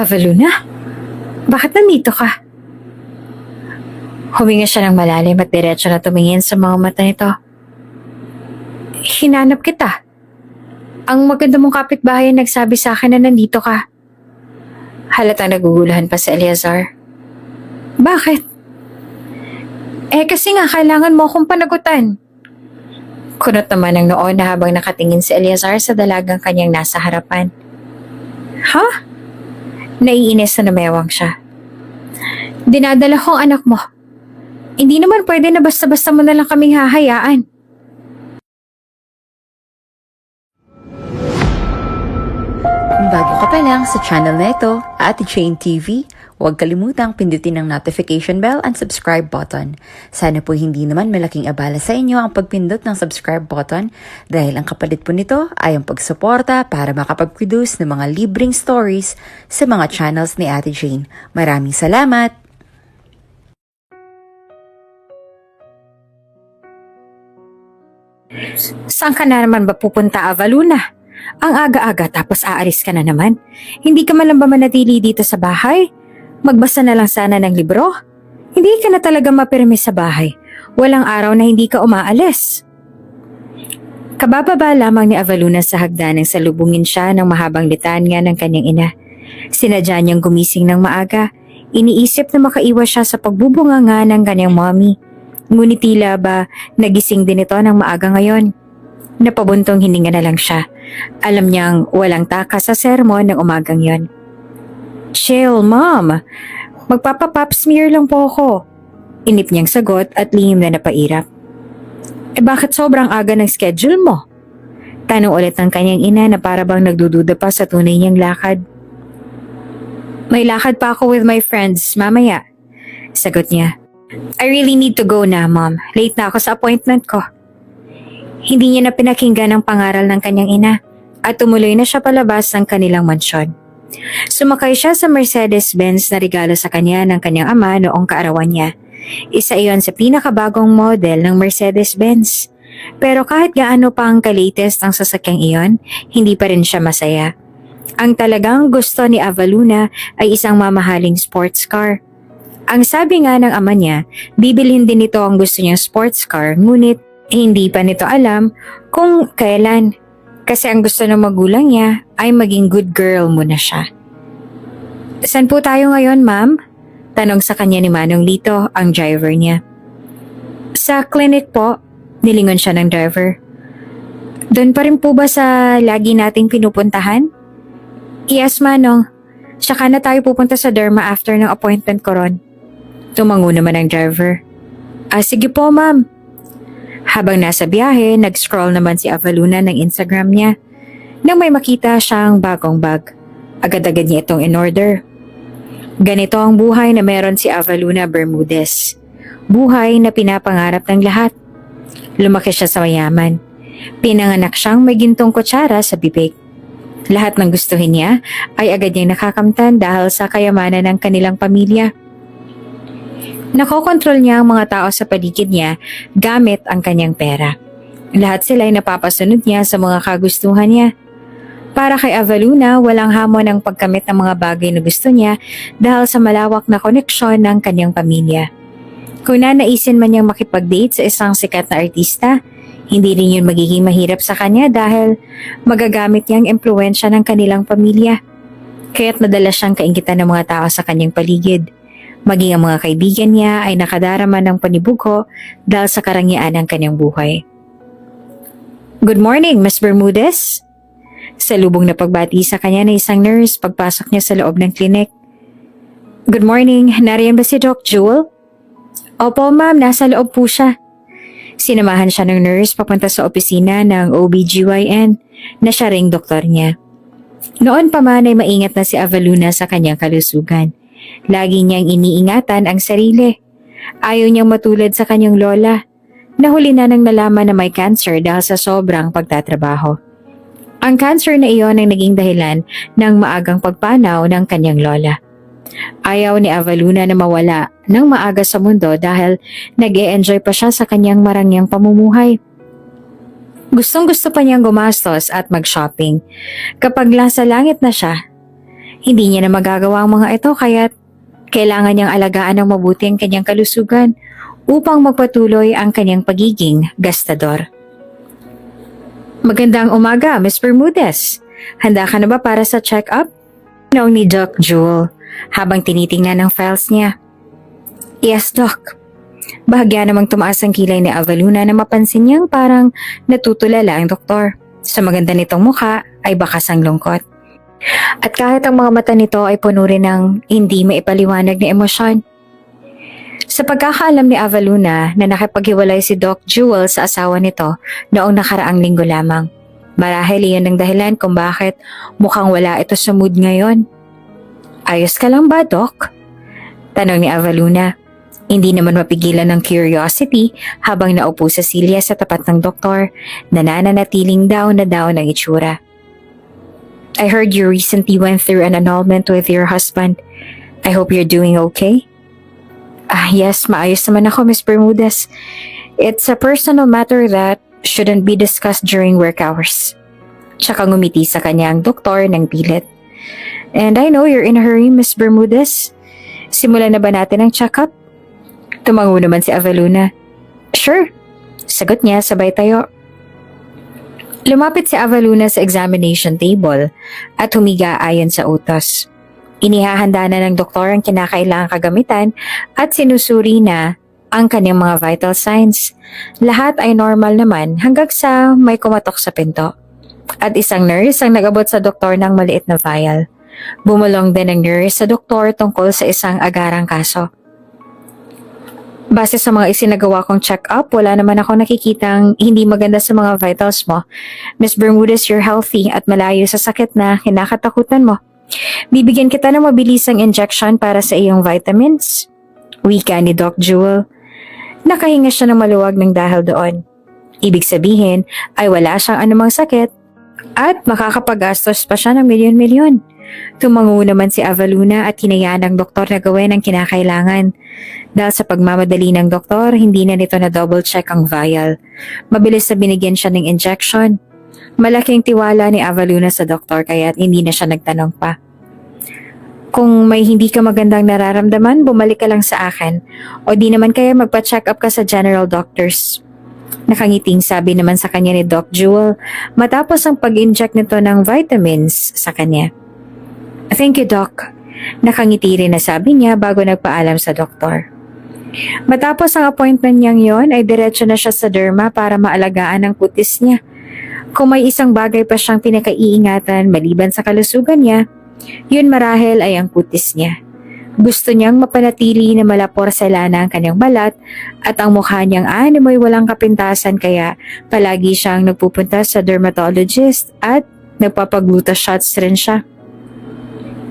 Avaluna, bakit nandito ka? Huminga siya ng malalim at diretso na tumingin sa mga mata nito. Hinanap kita. Ang maganda mong kapitbahay nagsabi sa akin na nandito ka. Halatang naguguluhan pa si Eleazar. Bakit? Kasi nga kailangan mo akong panagutan. Kunot naman ang noon na habang nakatingin si Eleazar sa dalagang kanyang nasa harapan. Ha? Naiinis na namewang siya. Dinadala ko ang anak mo. Hindi naman pwede na basta-basta mo na lang kaming hahayaan. Kung bago ka pa lang sa channel na ito, Ate Jane TV, huwag kalimutang pindutin ang notification bell and subscribe button. Sana po hindi naman malaking abala sa inyo ang pagpindot ng subscribe button dahil ang kapalit po nito ay ang pagsuporta para makapag-produce ng mga libreng stories sa mga channels ni Ate Jane. Maraming salamat! Saan ka na naman ba pupunta, Avaluna? Ang aga-aga tapos aalis ka na naman. Hindi ka man lang ba manatili dito sa bahay? Magbasa na lang sana ng libro? Hindi ka na talaga mapirmi sa bahay. Walang araw na hindi ka umaalis. Kabababa lamang ni Avaluna sa hagdan nang salubungin siya ng mahabang litanya ng kanyang ina. Sinadya niyang gumising ng maaga. Iniisip na makaiwas siya sa pagbubunganga ng kanyang mommy. Ngunit tila ba nagising din ito ng maaga ngayon. Napabuntong hininga na lang siya. Alam niyang walang takas sa sermon ng umagang yon. Chill, Mom. Magpapa-pap smear lang po ako. Inip niyang sagot at lihim na napairap. Bakit sobrang aga ng schedule mo? Tanong ulit ng kanyang ina na para bang nagdududa pa sa tunay niyang lakad. May lakad pa ako with my friends, mamaya. Sagot niya. I really need to go na, Mom. Late na ako sa appointment ko. Hindi niya na pinakinggan ang pangaral ng kanyang ina at tumuloy na siya palabas ng kanilang mansyon. Sumakay siya sa Mercedes-Benz na regalo sa kanya ng kanyang ama noong kaarawan niya. Isa iyon sa pinakabagong model ng Mercedes-Benz. Pero kahit gaano pa ang ka-latest ang sasakyang iyon, hindi pa rin siya masaya. Ang talagang gusto ni Avaluna ay isang mamahaling sports car. Ang sabi nga ng ama niya, bibilhin din nito ang gusto niyang sports car, ngunit hindi pa nito alam kung kailan. Kasi ang gusto ng magulang niya ay maging good girl muna siya. Saan po tayo ngayon, Ma'am? Tanong sa kanya ni Manong Lito, ang driver niya. Sa clinic po, nilingon siya ng driver. Doon pa rin po ba sa lagi nating pinupuntahan? Yes, Manong. Saka na tayo pupunta sa derma after ng appointment ko ron. Tumango naman ang driver. Sige po, Ma'am. Habang nasa biyahe, nag-scroll naman si Avaluna ng Instagram niya. Nang may makita siyang bagong bag, agad-agad niya itong in-order. Ganito ang buhay na meron si Avaluna Bermudez. Buhay na pinapangarap ng lahat. Lumaki siya sa mayaman. Pinanganak siyang may gintong kutsara sa bibig. Lahat ng gustuhin niya ay agad niyang nakakamtan dahil sa kayamanan ng kanilang pamilya. Nakokontrol niya ang mga tao sa paligid niya gamit ang kanyang pera. Lahat sila ay napapasunod niya sa mga kagustuhan niya. Para kay Avaluna, walang hamon ang pagkamit ng mga bagay na gusto niya dahil sa malawak na koneksyon ng kanyang pamilya. Kung nanaisin man niyang makipag-date sa isang sikat na artista, hindi rin yun magiging mahirap sa kanya dahil magagamit niya ang impluwensya ng kanilang pamilya. Kaya't madalas siyang kainggitan ng mga tao sa kanyang paligid. Maging ang mga kaibigan niya ay nakadarama ng panibugho dahil sa karangyaan ng kanyang buhay. Good morning, Miss Bermudez. Salubong na pagbati sa kanya ng isang nurse pagpasok niya sa loob ng klinik. Good morning, nariyan ba si Doc Jewel? Opo, ma'am, nasa loob po siya. Sinamahan siya ng nurse papunta sa opisina ng OBGYN na siya ring doktor niya. Noon pa man ay maingat na si Avaluna sa kanyang kalusugan. Lagi niyang iniingatan ang sarili. Ayaw niyang matulad sa kanyang lola. Nahuli na nang nalaman na may cancer dahil sa sobrang pagtatrabaho. Ang cancer na iyon ang naging dahilan ng maagang pagpanaw ng kanyang lola. Ayaw ni Avaluna na mawala ng maaga sa mundo dahil nag-e-enjoy pa siya sa kanyang marangyang pamumuhay. Gustong-gusto pa niyang gumastos at mag-shopping. Kapag nasa langit na siya, Hindi niya na magagawa ang mga ito kaya't kailangan niyang alagaan ng mabuti ang kanyang kalusugan upang magpatuloy ang kanyang pagiging gastador. Magandang umaga, Miss Bermudez. Handa ka na ba para sa check-up? Tanong ni Doc Jewel habang tinitingnan ang files niya. Yes, Doc. Bahagya namang tumaas ang kilay ni Avaluna na mapansin niyang parang natutulala ang doktor. Sa maganda nitong mukha ay bakas ang lungkot. At kahit ang mga mata nito ay puno rin ng hindi maipaliwanag na emosyon. Sa pagkakaalam ni Avaluna na nakipaghiwalay si Doc Jewel sa asawa nito noong nakaraang linggo lamang. Marahil iyon ang dahilan kung bakit mukhang wala ito sa mood ngayon. Ayos ka lang ba, Doc? Tanong ni Avaluna. Hindi naman mapigilan ng curiosity habang naupo sa silya sa tapat ng doktor na nananatiling down na down ang itsura. I heard you recently went through an annulment with your husband. I hope you're doing okay? Yes, maayos naman ako, Miss Bermudez. It's a personal matter that shouldn't be discussed during work hours. Tsaka ngumiti sa kanya ang doktor ng pilit. And I know you're in a hurry, Miss Bermudez. Simulan na ba natin ang check-up? Tumango naman si Avaluna. Sure. Sagot niya sabay tayo. Lumapit si Avaluna sa examination table at humiga ayon sa utos. Inihahanda na ng doktor ang kinakailangang kagamitan at sinusuri na ang kanyang mga vital signs. Lahat ay normal naman hanggang sa may kumatok sa pinto. At isang nurse ang nag-abot sa doktor ng maliit na vial. Bumulong din ang nurse sa doktor tungkol sa isang agarang kaso. Base sa mga isinagawa kong check-up, wala naman ako nakikitang hindi maganda sa mga vitals mo. Miss Bermudez, you're healthy at malayo sa sakit na kinakatakutan mo. Bibigyan kita ng mabilisang injection para sa iyong vitamins. Wika ni Doc Jewel. Nakahinga siya ng maluwag ng dahil doon. Ibig sabihin ay wala siyang anumang sakit at makakapag-gastos pa siya ng milyon-milyon. Tumango naman si Avaluna at hinayaan ng doktor na gawin ang kinakailangan. Dahil sa pagmamadali ng doktor, hindi na nito na double check ang vial. Mabilis na binigyan siya ng injection. Malaking tiwala ni Avaluna sa doktor kaya hindi na siya nagtanong pa. Kung may hindi ka magandang nararamdaman, bumalik ka lang sa akin. O di naman kaya magpa-check up ka sa general doctors. Nakangiting sabi naman sa kanya ni Doc Jewel matapos ang pag-inject nito ng vitamins sa kanya. Thank you, Doc. Nakangiti rin na sabi niya bago nagpaalam sa doktor. Matapos ang appointment niyang yon ay diretso na siya sa derma para maalagaan ang kutis niya. Kung may isang bagay pa siyang pinakaiingatan maliban sa kalusugan niya, yun marahil ay ang kutis niya. Gusto niyang mapanatili na mala porselana ang kanyang balat at ang mukha niyang animoy walang kapintasan kaya palagi siyang nagpupunta sa dermatologist at nagpapagluta shots rin siya.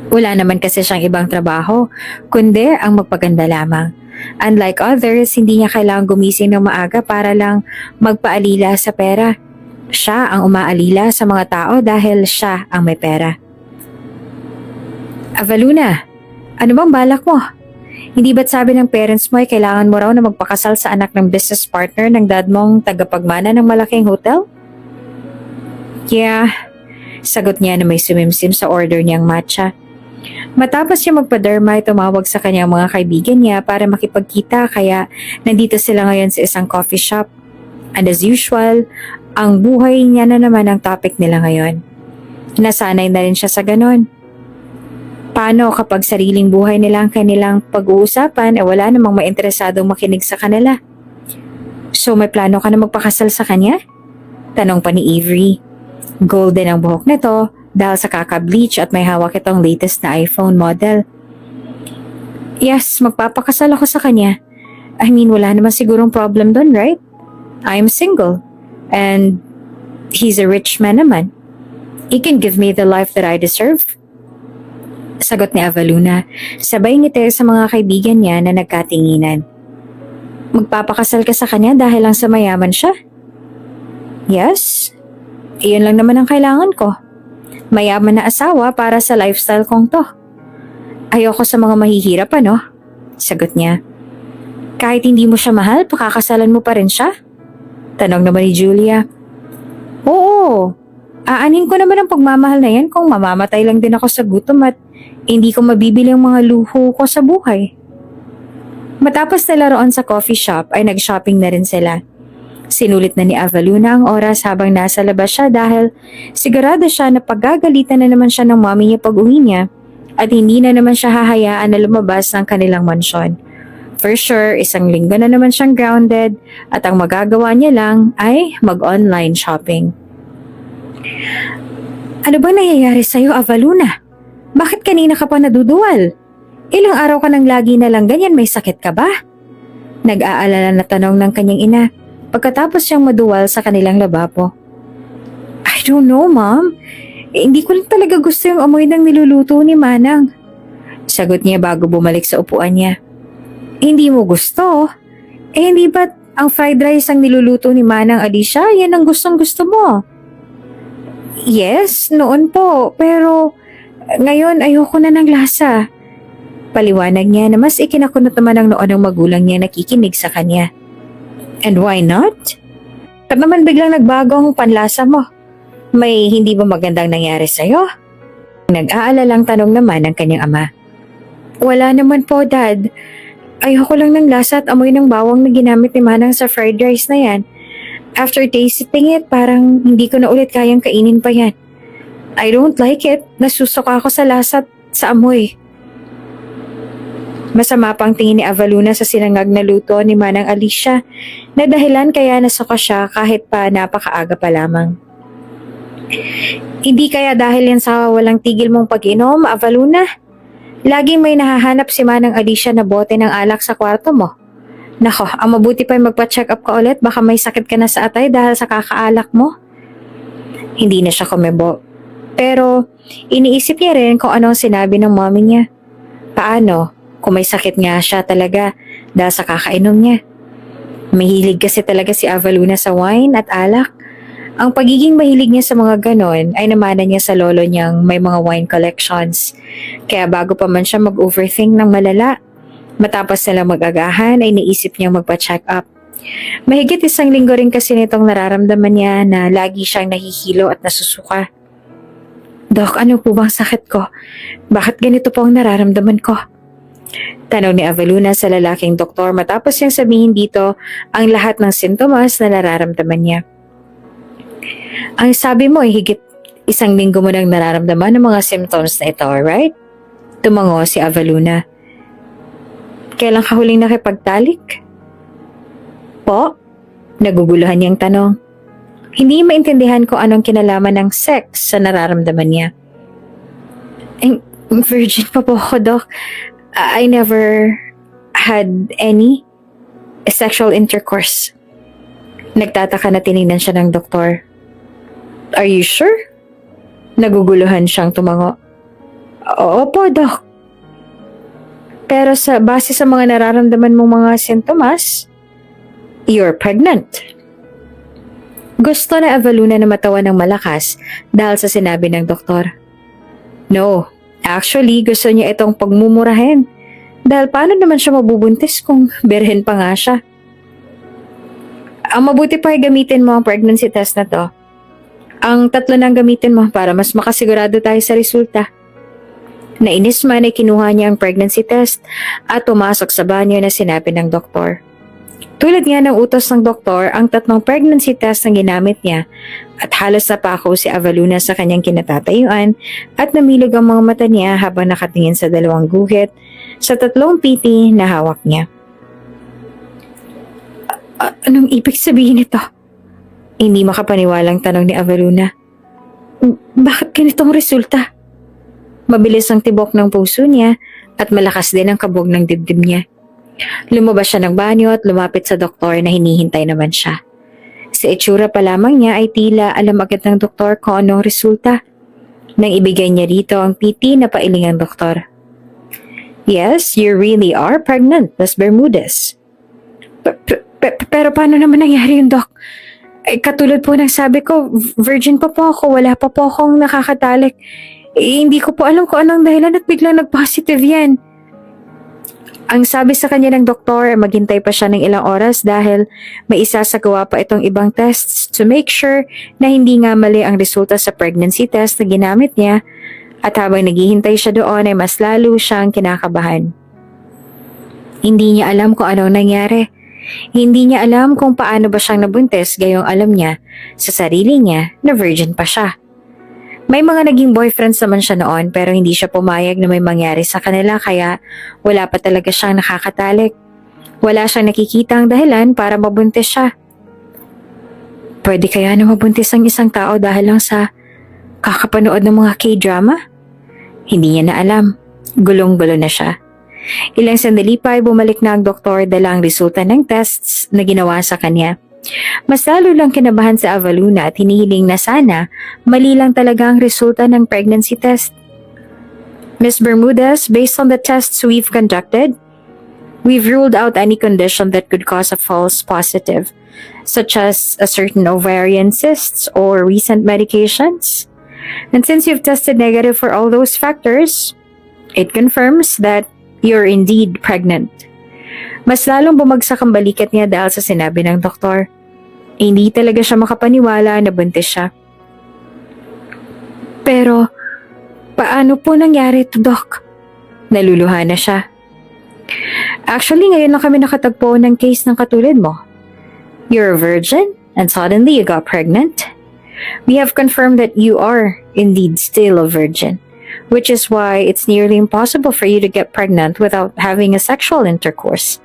Wala naman kasi siyang ibang trabaho, kundi ang magpaganda lamang. Unlike others, hindi niya kailangang gumising ng maaga para lang magpaalila sa pera. Siya ang umaalila sa mga tao dahil siya ang may pera. Avaluna, ano bang balak mo? Hindi ba't sabi ng parents mo ay kailangan mo raw na magpakasal sa anak ng business partner ng dad mong tagapagmana ng malaking hotel? Yeah, sagot niya na may sumimsim sa order niyang matcha. Matapos niya magpa-derma ay tumawag sa kanyang mga kaibigan niya para makipagkita kaya nandito sila ngayon sa isang coffee shop. And as usual, ang buhay niya na naman ang topic nila ngayon. Nasanay na rin siya sa ganon. Paano kapag sariling buhay nila ang kanilang pag-uusapan wala namang mainteresadong makinig sa kanila? So may plano ka na magpakasal sa kanya? Tanong pa ni Avery. Golden ang buhok nito dahil sa kaka-bleach at may hawak itong latest na iPhone model. Yes, magpapakasal ako sa kanya. I mean, wala naman sigurong problem doon, right? I'm single. And he's a rich man naman. He can give me the life that I deserve. Sagot ni Avaluna, sabay ngiti sa mga kaibigan niya na nagkatinginan. Magpapakasal ka sa kanya dahil lang sa mayaman siya? Yes. Iyon lang naman ang kailangan ko. Mayaman na asawa para sa lifestyle kong to. Ayoko sa mga mahihirap Sagot niya. Kahit hindi mo siya mahal, pakakasalan mo pa rin siya? Tanong naman ni Julia. Oo, aanin ko naman ang pagmamahal na yan kung mamamatay lang din ako sa gutom at hindi ko mabibili ang mga luho ko sa buhay. Matapos na laruan sa coffee shop ay nag-shopping na rin sila. Sinulit na ni Avaluna ang oras habang nasa labas siya dahil sigurado siya na paggagalitan na naman siya ng mommy niya pag uwi niya at hindi na naman siya hahayaan na lumabas ng kanilang mansyon. For sure, isang linggo na naman siyang grounded at ang magagawa niya lang ay mag-online shopping. Ano ba nangyayari sa'yo, Avaluna? Bakit kanina ka pa naduduwal? Ilang araw ka nang lagi na lang ganyan, may sakit ka ba? Nag-aalala na tanong ng kanyang ina pagkatapos siyang maduwal sa kanilang lababo. I don't know, Mom. Hindi ko lang talaga gusto yung amoy ng niluluto ni Manang. Sagot niya bago bumalik sa upuan niya. Hindi mo gusto? Hindi ba't ang fried rice ang niluluto ni Manang Alicia? Yan ang gustong gusto mo. Yes, noon po. Pero ngayon ayoko na ng lasa. Paliwanag niya na mas ikinakunot naman ang noon ng magulang niya nakikinig sa kanya. And why not? Ba't naman biglang nagbago ang panlasa mo? May hindi ba magandang nangyari sa'yo? Nag-aalalang tanong naman ng kanyang ama. Wala naman po, Dad. Ayoko lang ng lasa at amoy ng bawang na ginamit ni Manang sa fried rice na yan. After tasting it, parang hindi ko na ulit kayang kainin pa yan. I don't like it. Nasusuka ako sa lasa at sa amoy. Masama pang tingin ni Avaluna sa sinangag na luto ni Manang Alicia na dahilan kaya nasuka siya kahit pa napakaaga pa lamang. Hindi kaya dahil yan sa walang tigil mong pag-inom, Avaluna? Laging may nahahanap si Manang Alicia na bote ng alak sa kwarto mo. Nako, ang mabuti pa magpa-check up ka ulit, baka may sakit ka na sa atay dahil sa kakaalak mo. Hindi na siya kumibo. Pero iniisip niya rin kung ano ang sinabi ng mommy niya. Paano? Kung may sakit nga siya talaga dahil sa kakainom niya. Mahilig kasi talaga si Avaluna sa wine at alak. Ang pagiging mahilig niya sa mga ganon ay namana niya sa lolo niyang may mga wine collections. Kaya bago pa man siya mag-overthink ng malala, matapos nilang mag-agahan ay naisip niyang magpa-check up. Mahigit 1 linggo rin kasi nitong nararamdaman niya na lagi siyang nahihilo at nasusuka. Dok, ano po bang sakit ko? Bakit ganito po ang nararamdaman ko? Tanong ni Avaluna sa lalaking doktor matapos niyang sabihin dito ang lahat ng sintomas na nararamdaman niya. Ang sabi mo ay higit 1 linggo mo nang nararamdaman ng mga symptoms na ito, right? Tumango si Avaluna. Kailan ka huling nakipagtalik? Po? Naguguluhan niyang tanong. Hindi maintindihan ko anong kinalaman ng sex sa nararamdaman niya. Virgin pa po ako, Doc. I never had any sexual intercourse. Nagtataka na tinignan siya ng doktor. Are you sure? Naguguluhan siyang tumango. Opo, Doc. Pero base sa mga nararamdaman mong mga sintomas, you're pregnant. Gusto na Avaluna na matawa ng malakas dahil sa sinabi ng doktor. No, actually gusto niya itong pagmumurahin. Dahil paano naman siya mabubuntis kung berhen pa nga siya? Ang mabuti pa ay gamitin mo ang pregnancy test na to. Ang 3 nang gamitin mo para mas makasigurado tayo sa resulta. Nainis man ay kinuha niya ang pregnancy test at pumasok sa banyo na sinabi ng doktor. Tulad nga ng utos ng doktor, ang 3 pregnancy test na ginamit niya at halos napako si Avaluna sa kanyang kinatatayuan at namilog ang mga mata niya habang nakatingin sa 2 guhit sa 3 PT na hawak niya. Anong ibig sabihin nito? Hindi makapaniwalang tanong ni Avaluna. Bakit ganitong resulta? Mabilis ang tibok ng puso niya at malakas din ang kabog ng dibdib niya. Lumabas siya ng banyo at lumapit sa doktor na hinihintay naman siya. Sa itsura pa lamang niya ay tila alam agad ng doktor kung anong resulta. Nang ibigay niya rito ang PT na pailing ang doktor. Yes, you really are pregnant, Miss Bermudez. Pero paano naman nangyari yun, Doc? Katulad po ng sabi ko, virgin pa po ako, wala pa po akong nakakatalik. Hindi ko po alam kung anong dahilan at biglang nag-positive yan. Ang sabi sa kanya ng doktor, maghintay pa siya ng ilang oras dahil may isasagawa pa itong ibang tests to make sure na hindi nga mali ang resulta sa pregnancy test na ginamit niya At habang naghihintay siya doon ay mas lalo siyang kinakabahan. Hindi niya alam kung anong nangyari. Hindi niya alam kung paano ba siyang nabuntis gayong alam niya sa sarili niya na virgin pa siya. May mga naging boyfriends naman siya noon pero hindi siya pumayag na may mangyari sa kanila kaya wala pa talaga siyang nakakatalik. Wala siyang nakikitang dahilan para mabuntis siya. Pwede kaya na mabuntis ang isang tao dahil lang sa kakapanood ng mga K-drama? Hindi niya na alam. Gulong-gulo na siya. Ilang sandali pa ay bumalik na ang doktor dala ang resulta ng tests na ginawa sa kanya. Mas lalo lang kinabahan sa Avaluna at hinihiling na sana mali lang talaga ang resulta ng pregnancy test. Ms. Bermudez, based on the tests we've conducted, we've ruled out any condition that could cause a false positive, such as a certain ovarian cysts or recent medications. And since you've tested negative for all those factors, it confirms that you're indeed pregnant. Mas lalong bumagsak ang balikat niya dahil sa sinabi ng doktor. Hindi talaga siya makapaniwala na buntis siya. Pero, paano po nangyari ito, Doc? Naluluha na siya. Actually, ngayon lang kami nakatagpo ng case ng katulad mo. You're a virgin and suddenly you got pregnant. We have confirmed that you are indeed still a virgin, which is why it's nearly impossible for you to get pregnant without having a sexual intercourse.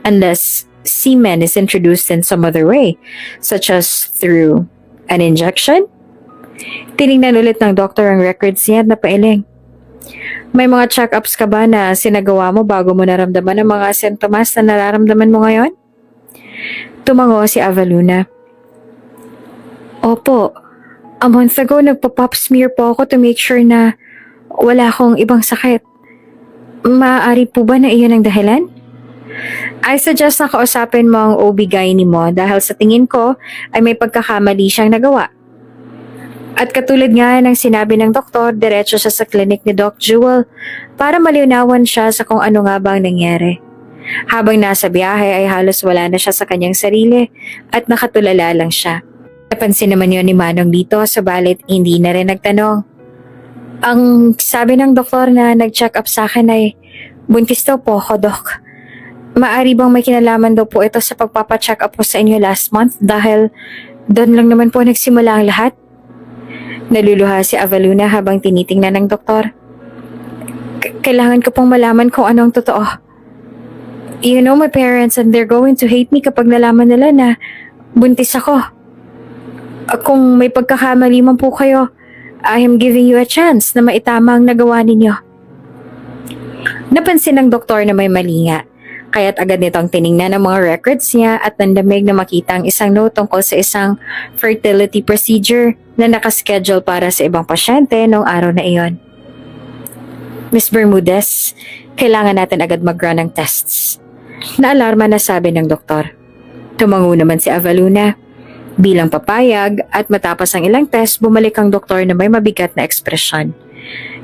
Unless semen is introduced in some other way, such as through an injection. Tinignan ulit ng doktor ang records niya at napailing. May mga check-ups ka ba na sinagawa mo bago mo naramdaman ang mga sintomas na nararamdaman mo ngayon? Tumango si Avaluna. Opo, a month ago nagpa-pap smear po ako to make sure na wala akong ibang sakit. Maaari po ba na iyon ang dahilan? I suggest na kausapin mo ang OB-GYN mo dahil sa tingin ko ay may pagkakamali siyang nagawa. At katulad nga ng sinabi ng doktor, diretso siya sa klinik ni Doc Jewel para malinawan siya sa kung ano nga ba ang nangyari. Habang nasa biyahe ay halos wala na siya sa kanyang sarili at nakatulala lang siya. Napansin naman yun ni Manong dito, subalit hindi na rin nagtanong. Ang sabi ng doktor na nag-check up sa akin ay buntis daw po ako, Doc. Maari bang may kinalaman daw po ito sa pagpapacheck up po sa inyo last month dahil doon lang naman po nagsimula ang lahat? Naluluha si Avaluna habang tinitingnan ng doktor. Kailangan ko pong malaman kung anong totoo. You know my parents and they're going to hate me kapag nalaman nila na buntis ako. Kung may pagkakamali man po kayo, I am giving you a chance na maitama ang nagawa ninyo. Napansin ng doktor na may mali nga, kaya't agad nitong tiningnan ang mga records niya at nandamig na makita ang isang note tungkol sa isang fertility procedure na nakaschedule para sa ibang pasyente noong araw na iyon. Ms. Bermudez, kailangan natin agad mag-run ng tests. Naalarma na sabi ng doktor. Tumango naman si Avaluna. Bilang papayag at matapos ang ilang test, bumalik ang doktor na may mabigat na ekspresyon.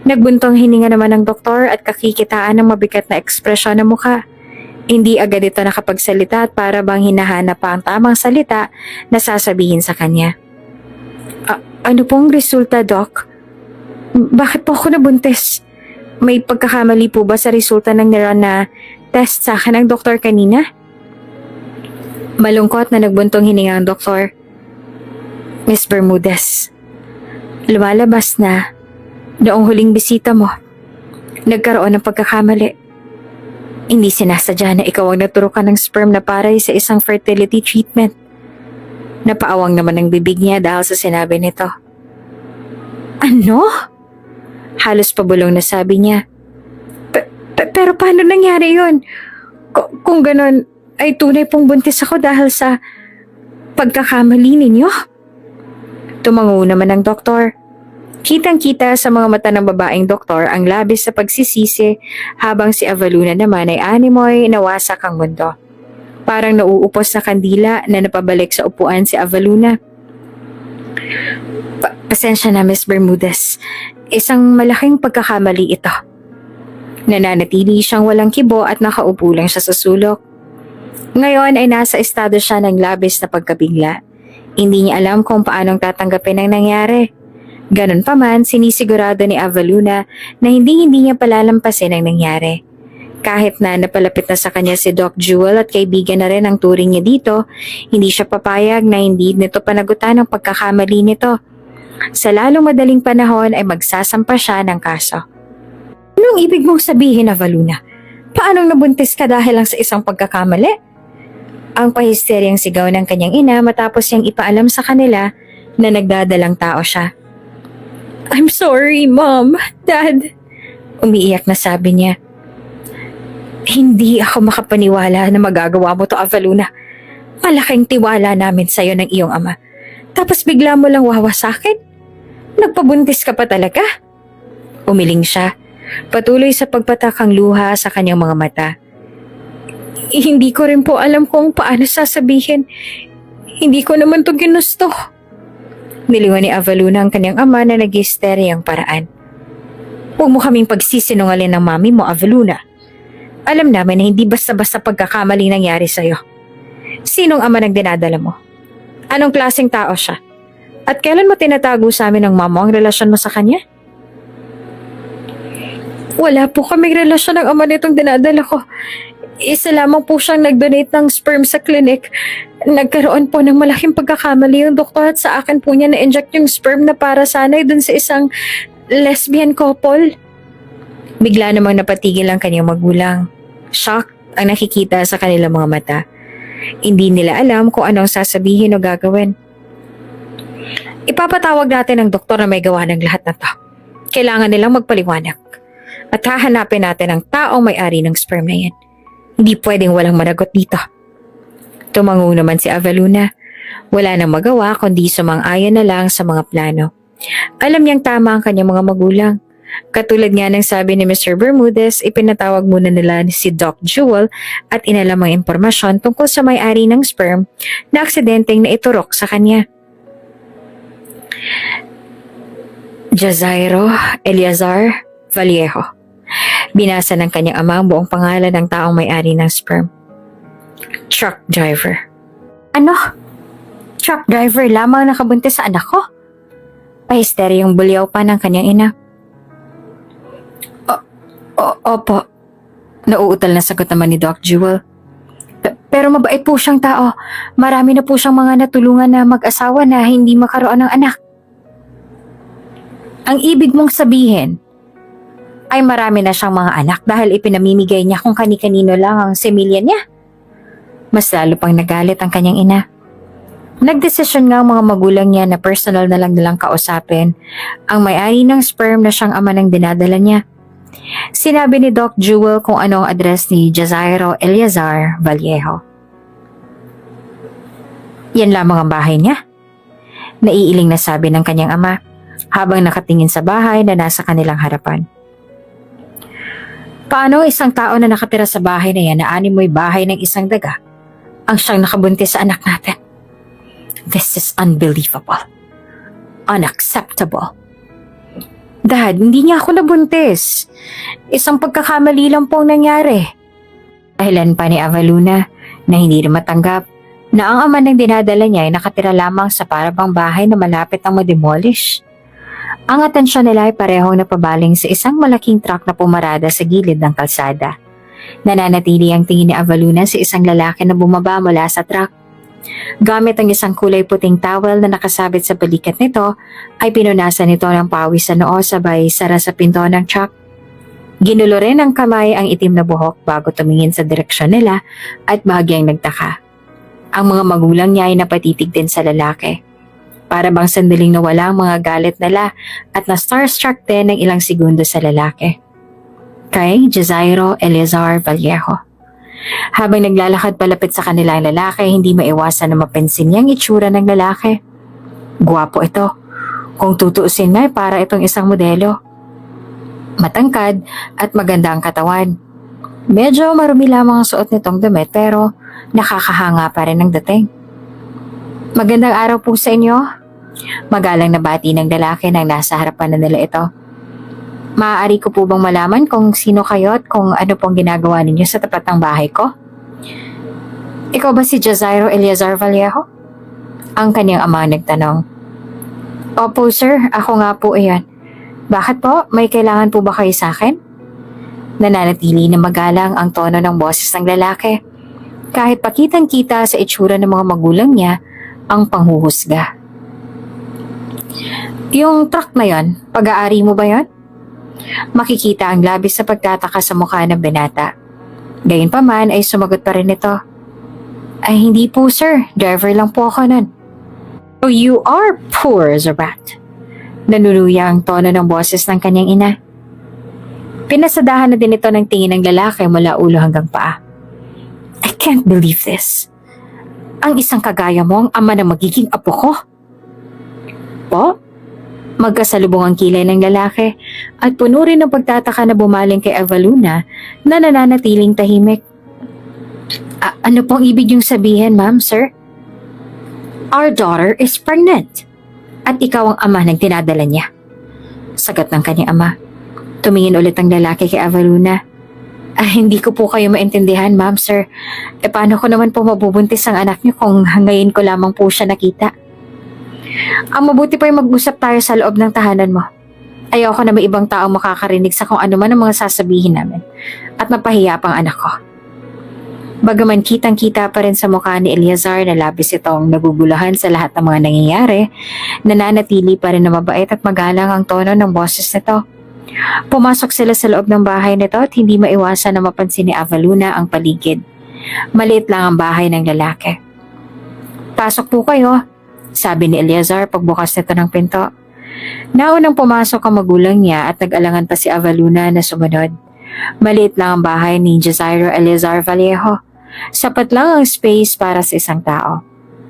Nagbuntong hininga naman ng doktor at kakikitaan ng mabigat na ekspresyon ng mukha. Hindi agad ito nakapagsalita at para bang hinahanap pa ang tamang salita na sasabihin sa kanya. Ano pong resulta, Doc? Bakit po ako nabuntis? May pagkakamali po ba sa resulta ng niran na test sa akin ng doktor kanina? Malungkot na nagbuntong hininga ang doktor. Ms. Bermudez, lumalabas na noong huling bisita mo, nagkaroon ng pagkakamali. Hindi sinasadya na ikaw ang naturukan ng sperm na paray sa isang fertility treatment. Napaawang naman ang bibig niya dahil sa sinabi nito. Ano? Halos pabulong na sabi niya. Pero paano nangyari yun? Kung ganon, ay tunay pong buntis ako dahil sa pagkakamali ninyo? Tumango naman ang doktor. Kitang-kita sa mga mata ng babaeng doktor ang labis sa pagsisisi habang si Avaluna naman ay animoy nawasak ang mundo. Parang nauupos na kandila na napabalik sa upuan si Avaluna. Pasensya na, Ms. Bermudez. Isang malaking pagkakamali ito. Nananatili siyang walang kibo at nakaupo lang siya sa sulok. Ngayon ay nasa estado siya ng labis na pagkabigla. Hindi niya alam kung paanong tatanggapin ang nangyari. Ganon pa man, sinisigurado ni Avaluna na hindi niya palalampasin ang nangyari. Kahit na napalapit na sa kanya si Doc Jewel at kaibigan na rin ang turing niya dito, hindi siya papayag na hindi nito panagutan ang pagkakamali nito. Sa lalong madaling panahon ay magsasampa siya ng kaso. Anong ibig mong sabihin, Avaluna? Paanong nabuntis ka dahil lang sa isang pagkakamali? Ang pahisteryang sigaw ng kanyang ina matapos niyang ipaalam sa kanila na nagdadalang tao siya. I'm sorry, Mom, Dad. Umiiyak na sabi niya. Hindi ako makapaniwala na magagawa mo to, Avaluna. Malaking tiwala namin sa'yo ng iyong ama. Tapos bigla mo lang wawasakin? Nagpabuntis ka pa talaga? Umiling siya, patuloy sa pagpatakang luha sa kanyang mga mata. Hindi ko rin po alam kung paano sasabihin. Hindi ko naman to ginusto. Nilingon ni Avaluna ang kanyang ama na nag-hysteryang paraan. Huwag mo kaming pagsisinungaling ng mami mo, Avaluna. Alam namin na hindi basta-basta pagkakamali nangyari sa'yo. Sinong ama nang dinadala mo? Anong klaseng tao siya? At kailan mo tinatago sa amin ng mama ang relasyon mo sa kanya? Wala po kaming relasyon ng ama nitong dinadala ko. Isa lamang po siyang nag-donate ng sperm sa clinic. Nagkaroon po ng malaking pagkakamali yung doktor at sa akin po niya na-inject yung sperm na para sanay dun sa isang lesbian couple. Bigla namang napatigil ang kanyang magulang. Shock ang nakikita sa kanilang mga mata. Hindi nila alam kung anong sasabihin o gagawin. Ipapatawag natin ang doktor na may gawa ng lahat na to. Kailangan nilang magpaliwanag. At hahanapin natin ang taong may-ari ng sperm na yan. Hindi pwedeng walang managot dito. Tumango naman si Avaluna. Wala nang magawa kundi sumang-ayon na lang sa mga plano. Alam niyang tama ang kanyang mga magulang. Katulad nga ng sabi ni Mr. Bermudez, ipinatawag muna nila si Doc Jewel at inalam ang impormasyon tungkol sa may-ari ng sperm na aksidenteng naiturok sa kanya. Jazairo Eleazar Vallejo. Binasa ng kanyang ama ang buong pangalan ng taong may-ari ng sperm. Truck driver. Ano? Truck driver lamang nakabuntis sa anak ko? Pahisteryong bulyaw pa ng kanyang ina. Opo. Nauutal na sagot naman ni Doc Jewel. Pero mabait po siyang tao. Marami na po siyang mga natulungan na mag-asawa na hindi makaroon ng anak. Ang ibig mong sabihin ay marami na siyang mga anak dahil ipinamimigay niya kung kani-kanino lang ang semilya niya. Mas lalo pang nagalit ang kanyang ina. Nagdesisyon nga ang mga magulang niya na personal na lang nilang kausapin ang may-ari ng sperm na siyang ama ng dinadala niya. Sinabi ni Doc Jewel kung ano ang address ni Jazairo Eleazar Vallejo. Yan lamang ang bahay niya. Naiiling na sabi ng kanyang ama habang nakatingin sa bahay na nasa kanilang harapan. Paano isang tao na nakatira sa bahay na yan na animoy bahay ng isang daga ang siyang nakabuntis sa anak natin? This is unbelievable. Unacceptable. Dad, hindi niya ako nabuntis. Isang pagkakamali lang pong nangyari. Dahilan pa ni Avaluna na hindi na matanggap na ang ama ng dinadala niya ay nakatira lamang sa parabang bahay na malapit ang mademolish. Ang atensyon nila ay parehong napabaling sa isang malaking truck na pumarada sa gilid ng kalsada. Nananatili ang tingin ni Avaluna sa isang lalaki na bumaba mula sa truck. Gamit ang isang kulay puting towel na nakasabit sa balikat nito, ay pinunasan nito ng pawis sa noo sabay sara sa pinto ng truck. Ginulo rin ang kamay ang itim na buhok bago tumingin sa direksyon nila at bahagyang nagtaka. Ang mga magulang niya ay napatitig din sa lalaki. Para bang sandaling nawala ang mga galit nila at na-starstruck din ng ilang segundo sa lalaki. Kay Jazairo Eleazar Vallejo. Habang naglalakad palapit sa kanila ang lalaki, hindi maiwasan na mapansin niyang itsura ng lalaki. Guwapo ito. Kung tutuusin nga, para itong isang modelo. Matangkad at maganda ang katawan. Medyo marumi lamang ang suot nitong damit pero nakakahanga pa rin ang dating. Magandang araw po sa inyo. Magalang na bati ng lalaki nang nasa harapan na nila ito. Maaari ko po bang malaman kung sino kayo at kung ano pong ginagawa ninyo sa tapat ng bahay ko? Ikaw ba si Jazairo Eleazar Vallejo? Ang kanyang ama nagtanong. Opo sir, ako nga po iyan. Bakit po? May kailangan po ba kayo sa akin? Nananatili na magalang ang tono ng boses ng lalaki. Kahit pakitang-kita sa itsura ng mga magulang niya ang panghuhusga. Yung truck na yon, pag-aari mo ba yon? Makikita ang labis sa pagtataka sa mukha ng binata. Gayunpaman ay sumagot pa rin ito. Ay hindi po sir, driver lang po ako nun. Oh, you are poor as a rat. Nanuluya ang tono ng boses ng kanyang ina. Pinasadahan na din ito ng tingin ng lalaki mula ulo hanggang paa. I can't believe this. Ang isang kagaya mo ang ama na magiging apo ko. Po? Magkasalubong ang kilay ng lalaki at puno rin ng pagtataka na bumaling kay Evaluna na nananatiling tahimik. Ano pong ibig niyong sabihin, ma'am, sir? Our daughter is pregnant. At ikaw ang ama ng tinadala niya. Sagot ng kanyang ama. Tumingin ulit ang lalaki kay Evaluna. Hindi ko po kayo maintindihan, ma'am, sir. Paano ko naman po mabubuntis ang anak niyo kung ngayon ko lamang po siya nakita? Ang mabuti pa ay mag-usap tayo sa loob ng tahanan mo. Ayoko na may ibang tao makakarinig sa kung ano man ang mga sasabihin namin at mapahiya pang anak ko. Bagaman kitang-kita pa rin sa mukha ni Eleazar na labis itong naguguluhan sa lahat ng mga nangyayari, nananatili pa rin na mabait at magalang ang tono ng boses nito. Pumasok sila sa loob ng bahay nito at hindi maiwasan na mapansin ni Evaluna ang paligid. Maliit lang ang bahay ng lalaki. Pasok po kayo, sabi ni Eleazar pagbukas nito ng pinto. Naunang pumasok ang magulang niya at nag-alangan pa si Evaluna na sumunod. Maliit lang ang bahay ni Jazairo Eleazar Vallejo. Sapat lang ang space para sa isang tao.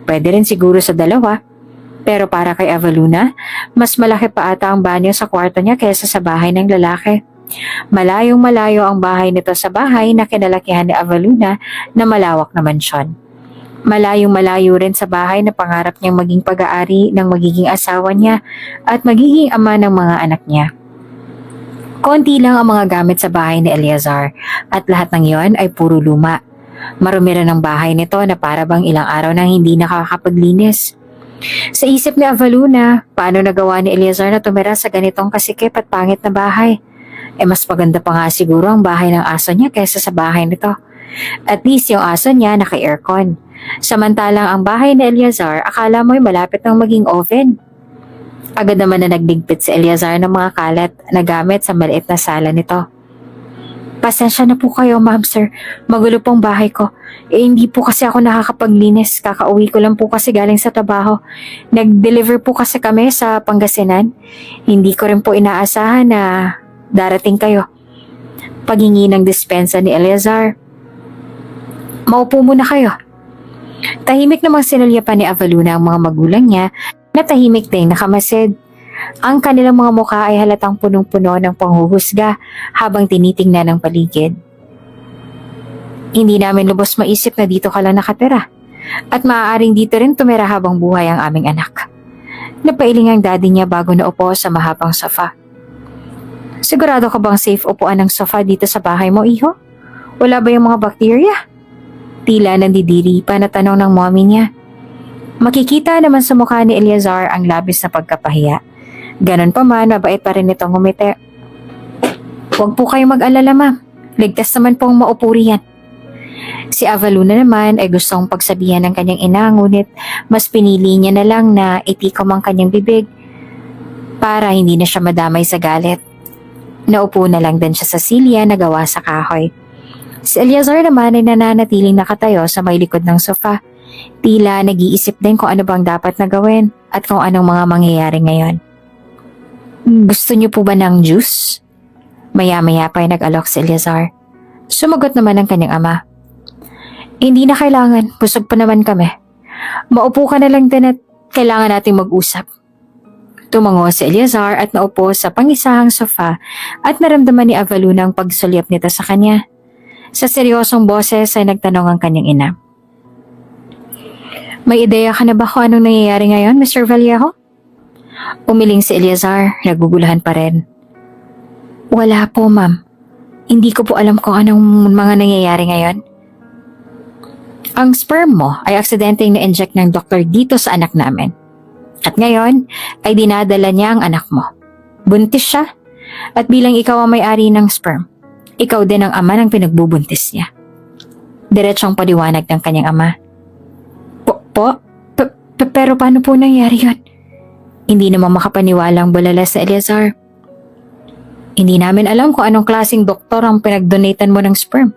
Pwede rin siguro sa dalawa. Pero para kay Evaluna, mas malaki pa ata ang banyo sa kwarto niya kaysa sa bahay ng lalaki. Malayong malayo ang bahay nito sa bahay na kinalakihan ni Evaluna na malawak na mansyon. Malayong malayo rin sa bahay na pangarap niyang maging pag-aari ng magiging asawa niya at magiging ama ng mga anak niya. Konti lang ang mga gamit sa bahay ni Eleazar at lahat ng iyon ay puro luma. Marumi rin ang bahay nito na para bang ilang araw nang hindi nakakapaglinis. Sa isip ni Evaluna, paano nagawa ni Eleazar na tumira sa ganitong kasikip at pangit na bahay? Mas maganda pa nga siguro ang bahay ng aso niya kaysa sa bahay nito. At least yung aso niya naka-aircon. Samantalang ang bahay ni Eleazar, akala mo'y malapit ng maging oven. Agad naman na nagligpit si Eleazar ng mga kalat na gamit sa maliit na sala nito. Pasensya na po kayo, ma'am, sir. Magulo pong bahay ko. Hindi po kasi ako nakakapaglinis. Kakauwi ko lang po kasi galing sa trabaho. Nag-deliver po kasi kami sa Pangasinan. Hindi ko rin po inaasahan na darating kayo. Paghingi ng dispensa ni Eleazar. Maupo muna kayo. Tahimik namang sinulyapan ni Evaluna ang mga magulang niya na tahimik din nakamasid. Ang kanilang mga mukha ay halatang punong-puno ng panghuhusga habang tinitingnan ang paligid. Hindi namin lubos maisip na dito ka lang nakatira at maaaring dito rin tumira habang buhay ang aming anak. Napailing ang daddy niya bago naupo sa mahabang sofa. Sigurado ka bang safe upuan ng sofa dito sa bahay mo, iho? Wala ba yung mga bakterya? Tila nandidiri pa na tanong ng mommy niya. Makikita naman sa mukha ni Eleazar ang labis na pagkapahiya. Ganon pa man, mabait pa rin itong ngumiti. Huwag po kayong mag-alala, ma'am. Ligtas naman pong maupuri yan. Si Evaluna naman ay gustong pagsabihan ng kanyang ina, ngunit mas pinili niya na lang na itikom ang kanyang bibig para hindi na siya madamay sa galit. Naupo na lang din siya sa silya na gawa sa kahoy. Si Eleazar naman ay nananatiling nakatayo sa may likod ng sofa. Tila nag-iisip din kung ano bang dapat na gawin at kung anong mga mangyayari ngayon. Gusto niyo po ba ng juice? Maya-maya pa ay nag-alok si Eleazar. Sumagot naman ang kanyang ama. Hindi na kailangan, busog pa naman kami. Maupo ka na lang din at kailangan nating mag-usap. Tumango si Eleazar at naupo sa pangisahang sofa at naramdaman ni Evaluna ang pagsulyap nito sa kanya. Sa seryosong boses ay nagtanong ang kanyang ina. May ideya ka na ba kung anong nangyayari ngayon, Mr. Vallejo? Umiling si Eleazar, naguguluhan pa rin. Wala po, ma'am. Hindi ko po alam kung anong mga nangyayari ngayon. Ang sperm mo ay aksidenteng na-inject ng doktor dito sa anak namin. At ngayon ay dinadala niya ang anak mo. Buntis siya at bilang ikaw ang may-ari ng sperm, ikaw din ang ama ng pinagbubuntis niya. Diretsong paliwanag ng kanyang ama. Pero paano po nangyari yun? Hindi naman makapaniwala ang bulala sa Eleazar. Hindi namin alam kung anong klaseng doktor ang pinagdonatan mo ng sperm.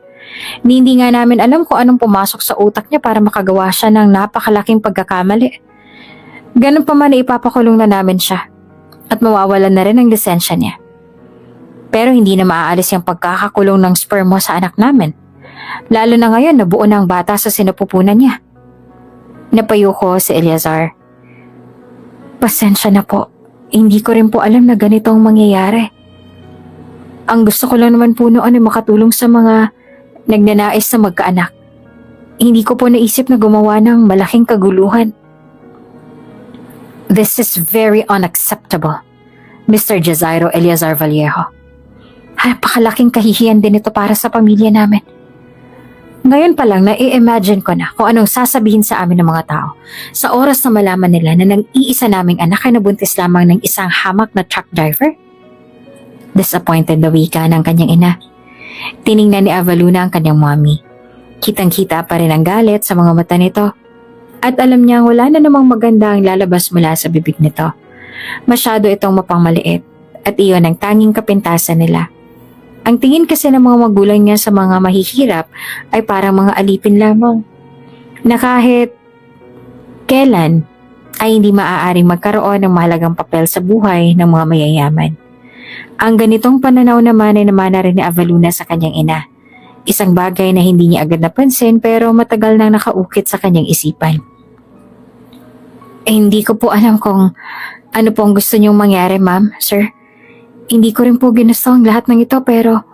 Hindi nga namin alam kung anong pumasok sa utak niya para makagawa siya ng napakalaking pagkakamali. Ganun pa man na ipapakulong na namin siya at mawawalan na rin ang lisensya niya. Pero hindi na maaalis yung pagkakakulong ng sperm mo sa anak namin. Lalo na ngayon na buo na ang bata sa sinapupunan niya. Napayo ko si Eleazar. Pasensya na po. Hindi ko rin po alam na ganito ang mangyayari. Ang gusto ko lang naman po noon ay makatulong sa mga nagnanais na magkaanak. Hindi ko po naisip na gumawa ng malaking kaguluhan. This is very unacceptable, Mr. Jazairo Eleazar Vallejo. Napakalaking kahihiyan din ito para sa pamilya namin. Ngayon pa lang na-i-imagine ko na kung anong sasabihin sa amin ng mga tao sa oras na malaman nila na nang-iisa naming anak ay nabuntis lamang ng isang hamak na truck driver. Disappointed na wika ng kanyang ina. Tiningnan ni Avaluna ang kanyang mommy. Kitang-kita pa rin ang galit sa mga mata nito. At alam niyang wala na namang maganda ang lalabas mula sa bibig nito. Masyado itong mapangmaliit at iyon ang tanging kapintasan nila. Ang tingin kasi ng mga magulang niya sa mga mahihirap ay parang mga alipin lamang. Na kahit kailan ay hindi maaaring magkaroon ng mahalagang papel sa buhay ng mga mayayaman. Ang ganitong pananaw naman ay namana rin ni Avaluna sa kanyang ina. Isang bagay na hindi niya agad napansin pero matagal nang nakaukit sa kanyang isipan. Hindi ko po alam kung ano po ang gusto niyong mangyari, ma'am, sir. Hindi ko rin po ginusto ang lahat ng ito pero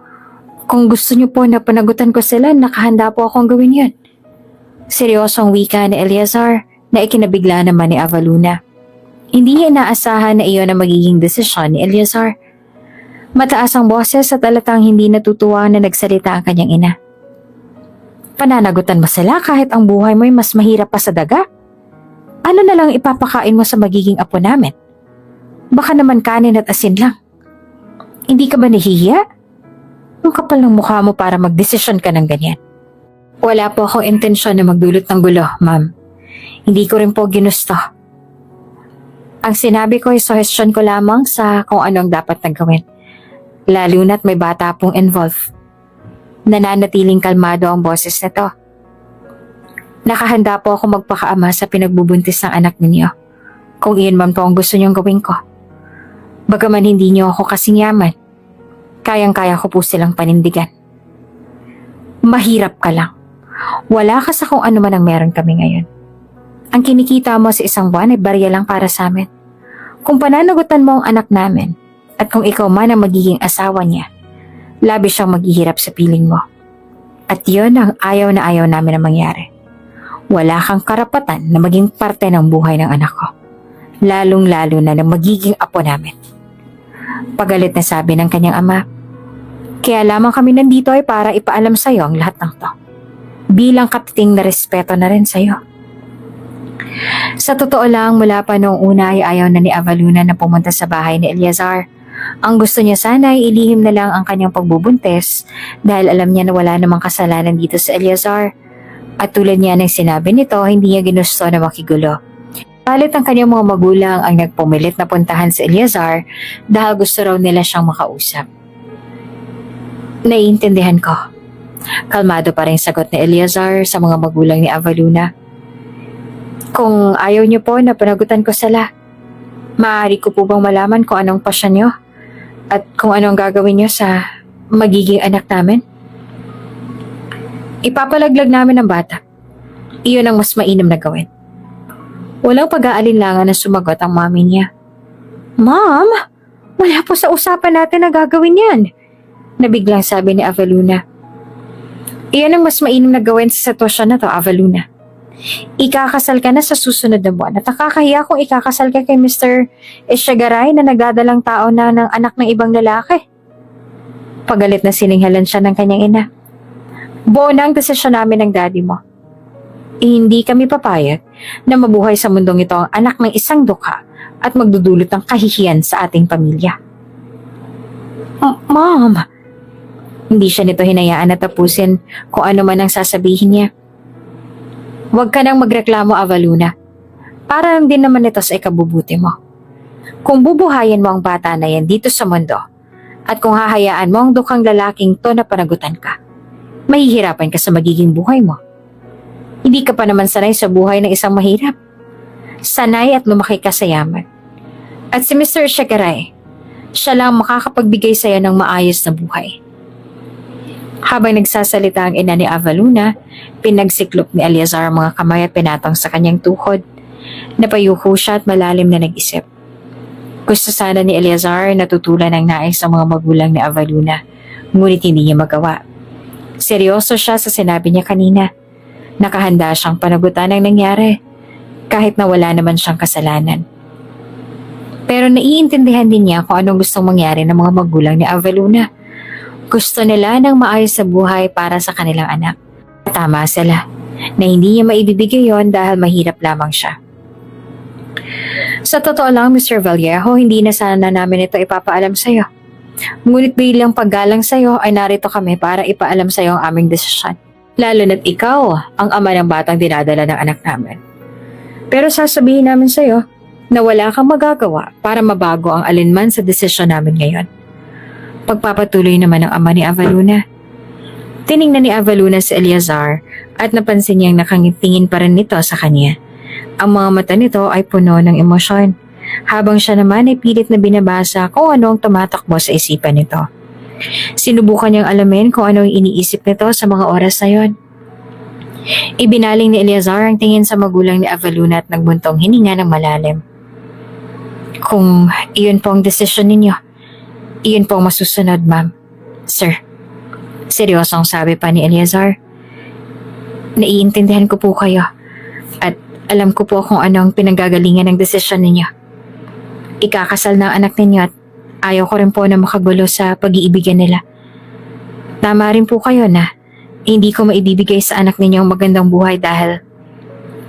kung gusto niyo po na panagutan ko sila, nakahanda po akong gawin yun. Seryosong wika ni Eleazar na ikinabigla naman ni Avaluna. Hindi niya inaasahan na iyon ang magiging desisyon ni Eleazar. Mataas ang boses at alatang hindi natutuwa na nagsalita ang kanyang ina. Pananagutan mo sila kahit ang buhay mo ay mas mahirap pa sa daga? Ano na lang ipapakain mo sa magiging apo namin? Baka naman kanin at asin lang. Hindi ka ba nahihiya? Ang kapal ng mukha mo para magdesisyon ka ng ganyan. Wala po akong intensyon na magdulot ng gulo, ma'am. Hindi ko rin po ginusto. Ang sinabi ko ay suhestyon ko lamang sa kung ano ang dapat na gawin. Lalo na't may bata pong involved. Nananatiling kalmado ang boses nito. Nakahanda po ako magpakaama sa pinagbubuntis ng anak ninyo. Kung iyon man po ang gusto niyong gawin ko. Bagaman hindi niyo ako kasing yaman, kayang-kaya ko po silang panindigan. Mahirap ka lang. Wala ka sa kung ano man ang meron kami ngayon. Ang kinikita mo sa isang buwan ay barya lang para sa amin. Kung pananagutan mo ang anak namin, at kung ikaw man ang magiging asawa niya, labis siyang maghihirap sa piling mo. At yun ang ayaw na ayaw namin na mangyari. Wala kang karapatan na maging parte ng buhay ng anak ko. Lalong-lalo na magiging apo namin. Pagalit na sabi ng kanyang ama. Kaya lamang kami nandito ay para ipaalam sa iyo ang lahat ng to. Bilang katiting na respeto na rin sa iyo. Sa totoo lang, mula pa noong una ay ayaw na ni Avaluna na pumunta sa bahay ni Eleazar. Ang gusto niya sana ay ilihim na lang ang kanyang pagbubuntis dahil alam niya na wala namang kasalanan dito sa Eleazar. At tulad niya ng sinabi nito, hindi niya ginusto na makigulo. Palit ang kanyang mga magulang ang nagpumilit na puntahan si Eleazar dahil gusto raw nila siyang makausap. Naiintindihan ko. Kalmado pa rin sagot ni Eleazar sa mga magulang ni Avaluna. Kung ayaw niyo po na panagutan ko sila, maaari ko po bang malaman kung anong pasyon niyo at kung anong gagawin niyo sa magiging anak namin? Ipapalaglag namin ang bata. Iyon ang mas mainam na gawin. Walang pag-aalinlangan na sumagot ang mami niya. Ma'am, wala po sa usapan natin na gagawin yan. Nabiglang sabi ni Avaluna. Iyan ang mas mainam na gawin sa sitwasyon na to, Avaluna. Ikakasal ka na sa susunod na buwan at nakakahiya kung ikakasal ka kay Mr. Echegaray na nagdadalang tao na ng anak ng ibang lalaki. Pagalit na sininghalan siya ng kanyang ina. Buo na ang desisyon namin ng daddy mo. Hindi kami papayag na mabuhay sa mundong ito ang anak ng isang dukha at magdudulot ng kahihiyan sa ating pamilya. Mom! Hindi siya nito hinayaan na tapusin kung ano man ang sasabihin niya. Huwag ka nang magreklamo, Avaluna. Para lang din naman ito sa ikabubuti mo. Kung bubuhayin mo ang bata na yan dito sa mundo, at kung hahayaan mo ang dukhang lalaking to na panagutan ka, mahihirapan ka sa magiging buhay mo. Hindi ka pa naman sanay sa buhay ng isang mahirap. Sanay at lumaki ka sa yaman. At si Mr. Shekaray, siya lang makakapagbigay sa iyo ng maayos na buhay. Habang nagsasalita ang ina ni Avaluna, pinagsiklop ni Eleazar ang mga kamay at pinatong sa kanyang tuhod. Napayuko siya at malalim na nag-isip. Gusto sana ni Eleazar na tutulan ang nais ng mga magulang ni Avaluna, ngunit hindi niya magawa. Seryoso siya sa sinabi niya kanina. Nakahanda siyang panagutan ang nangyari, kahit na wala naman siyang kasalanan. Pero naiintindihan din niya kung anong gustong mangyari ng mga magulang ni Avaluna. Gusto nila ng maayos sa buhay para sa kanilang anak. Tama sila, na hindi niya maibibigay yon dahil mahirap lamang siya. Sa totoo lang, Mr. Vallejo, hindi na sana namin ito ipapaalam sa iyo. Ngunit bilang paggalang sa iyo ay narito kami para ipaalam sa iyo ang aming desisyon. Lalo na't ikaw ang ama ng batang dinadala ng anak namin. Pero sasabihin namin sa iyo na wala kang magagawa para mabago ang alinman sa desisyon namin ngayon. Pagpapatuloy naman ng ama ni Avaluna. Tiningnan ni Avaluna si Eleazar at napansin niyang nakangitingin pa rin nito sa kanya. Ang mga mata nito ay puno ng emosyon, habang siya naman ay pilit na binabasa kung ano ang tumatakbo sa isipan nito. Sinubukan niyang alamin kung ano ang iniisip nito sa mga oras na yon. Ibinaling ni Eleazar ang tingin sa magulang ni Avaluna at nagbuntong hininga ng malalim. Kung iyon po ang desisyon ninyo, iyon po ang masusunod, ma'am. Sir, seryosong sabi pa ni Eleazar. Naiintindihan ko po kayo at alam ko po kung ano ang pinanggagalingan ng desisyon ninyo. Ikakasal na ang anak ninyo at ayaw ko rin po na makagulo sa pag-iibigan nila. Tama rin po kayo na hindi ko maibibigay sa anak ninyo ang magandang buhay dahil